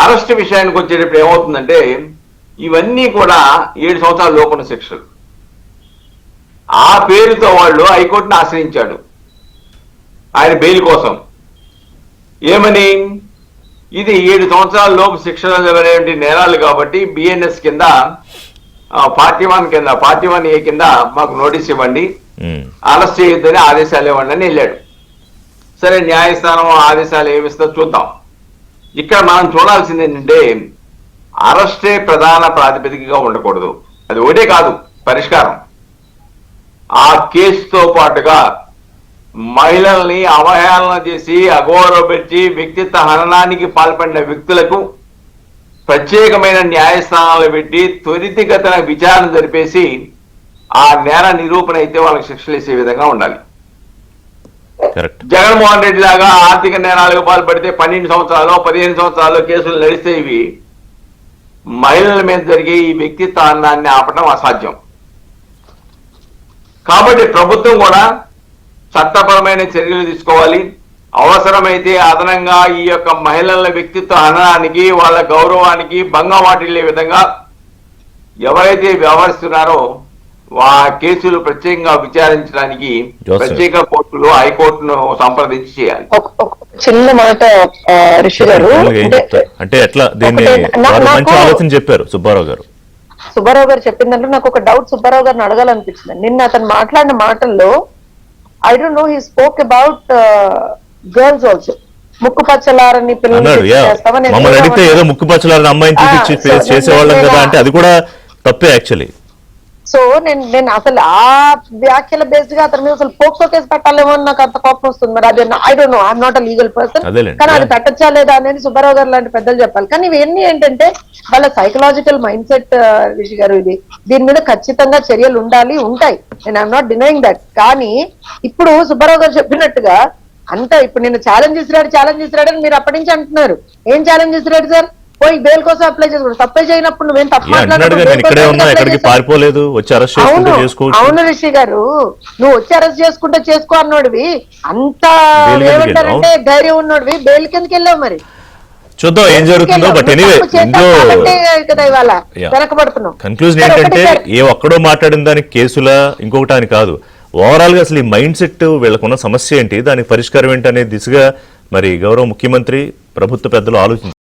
అరెస్ట్ విషయానికి వచ్చేటప్పుడు ఏమవుతుందంటే ఇవన్నీ కూడా 7 సంవత్సరాల లోపున శిక్షలు. ఆ పేరుతో వాళ్ళు హైకోర్టును ఆశ్రయించాడు ఆయన బెయిల్ కోసం. ఏమని, ఇది 7 సంవత్సరాల లోపు శిక్షలు అనేటువంటి నేరాలు కాబట్టి బిఎన్ఎస్ కింద 41A కింద మాకు నోటీస్ ఇవ్వండి, అరెస్ట్ చేయొద్దని ఆదేశాలు ఇవ్వండి అని వెళ్ళాడు. సరే, న్యాయస్థానం ఆదేశాలు ఏమిస్తో చూద్దాం. ఇక్కడ మనం చూడాల్సింది ఏంటంటే అరెస్టే ప్రధాన ప్రాతిపదికగా ఉండకూడదు. అది ఒకటే కాదు పరిష్కారం. ఆ కేసుతో పాటుగా మహిళల్ని అవహేళన చేసి, అగౌరవపెట్టి, వ్యక్తిత్వ హననానికి పాల్పడిన వ్యక్తులకు ప్రత్యేకమైన న్యాయస్థానాలు పెట్టి త్వరితగతిన విచారణ జరిపేసి ఆ నేర నిరూపణ అయితే వాళ్ళకి శిక్షలు వేసే విధంగా ఉండాలి. జగన్మోహన్ రెడ్డి లాగా ఆర్థిక నేరాలకు పాల్పడితే 12 సంవత్సరాలు 15 సంవత్సరాలు కేసులు నడిస్తే ఇవి మహిళల మీద జరిగే ఈ వ్యక్తిత్వ హననాన్ని ఆపడం అసాధ్యం. కాబట్టి ప్రభుత్వం కూడా చట్టపరమైన చర్యలు తీసుకోవాలి. అవసరమైతే అదనంగా ఈ యొక్క మహిళల వ్యక్తిత్వ హననానికి, వాళ్ళ గౌరవానికి భంగం వాటిల్లే విధంగా ఎవరైతే వ్యవహరిస్తున్నారో ఆ కేసులు ప్రత్యేకంగా విచారించడానికి ప్రత్యేక కోర్టులు, హైకోర్టును సంప్రదించి చేయాలి. ఒక చిన్న మాట రిషి గారు, ఏం చెప్తారు అంటే ఎట్లా దీన్ని వారు మంచి ఆలోచన చెప్పారు సుబ్బారావు గారు. సుబ్బారావు గారు చెప్పిన దాంట్లో నాకు ఒక డౌట్ సుబ్బారావు గారిని అడగాలనిపించింది. నిన్న అతను మాట్లాడిన మాటల్లో I don't no he spoke about girls also. ముక్కు పచ్చలారని అన్నాడు. మమ్మల్ని అడిగితే ఏదో ముక్కు పచ్చలారని అమ్మాయిని చూపించి చేసేవాళ్ళం కదా అంటే అది కూడా తప్పే యాక్చువల్లీ. సో నేను అసలు ఆ వ్యాఖ్యల బేస్డ్ గా అతని మీద అసలు పోక్సో కేసు పెట్టాలేమో అని నాకు అంత కోపం వస్తుంది. మరి అది I don't no, I'm not a legal person, కానీ అది పెట్టచ్చా లేదా అనేది సుబ్బారావు గారు లాంటి పెద్దలు చెప్పాలి. కానీ ఇవన్నీ ఏంటంటే వాళ్ళ సైకలాజికల్ మైండ్ సెట్ రిషి గారు. దీని మీద ఖచ్చితంగా చర్యలు ఉండాలి, ఉంటాయి. నేను ఐఎమ్ నాట్ డినయింగ్ దట్. కానీ ఇప్పుడు సుబ్బారావు గారు చెప్పినట్టుగా అంతా ఇప్పుడు నేను ఛాలెంజ్ చేసిరాడు అని మీరు అప్పటి నుంచి అంటున్నారు. ఏం ఛాలెంజ్ చేసిరాడు సార్? పోయి బెయిల్ కోసం అప్లై చేసుకోండి. తప్పే చేయనప్పుడు నువ్వేం తప్పు మాట్లాడలేదు. అవును రిషి గారు, నువ్వు వచ్చి అరెస్ట్ చేసుకుంటే చేసుకో అన్నోడివి, అంత ఏమంటారంటే ధైర్యం ఉన్నోడివి, బెయిల్ కిందకి వెళ్ళావు. మరి చూద్దాం ఏం జరుగుతుందో. బట్ ఎనీవే కన్క్లూజన్ ఏంటంటే ఏ ఒక్కడో మాట్లాడిన దానికి కేసులా ఇంకొకటి అని కాదు, ఓవరాల్ గా అసలు ఈ మైండ్ సెట్ వీళ్ళకున్న సమస్య ఏంటి, దానికి పరిష్కారం ఏంటి అనే దిశగా మరి గౌరవ ముఖ్యమంత్రి, ప్రభుత్వ పెద్దలు ఆలోచించారు.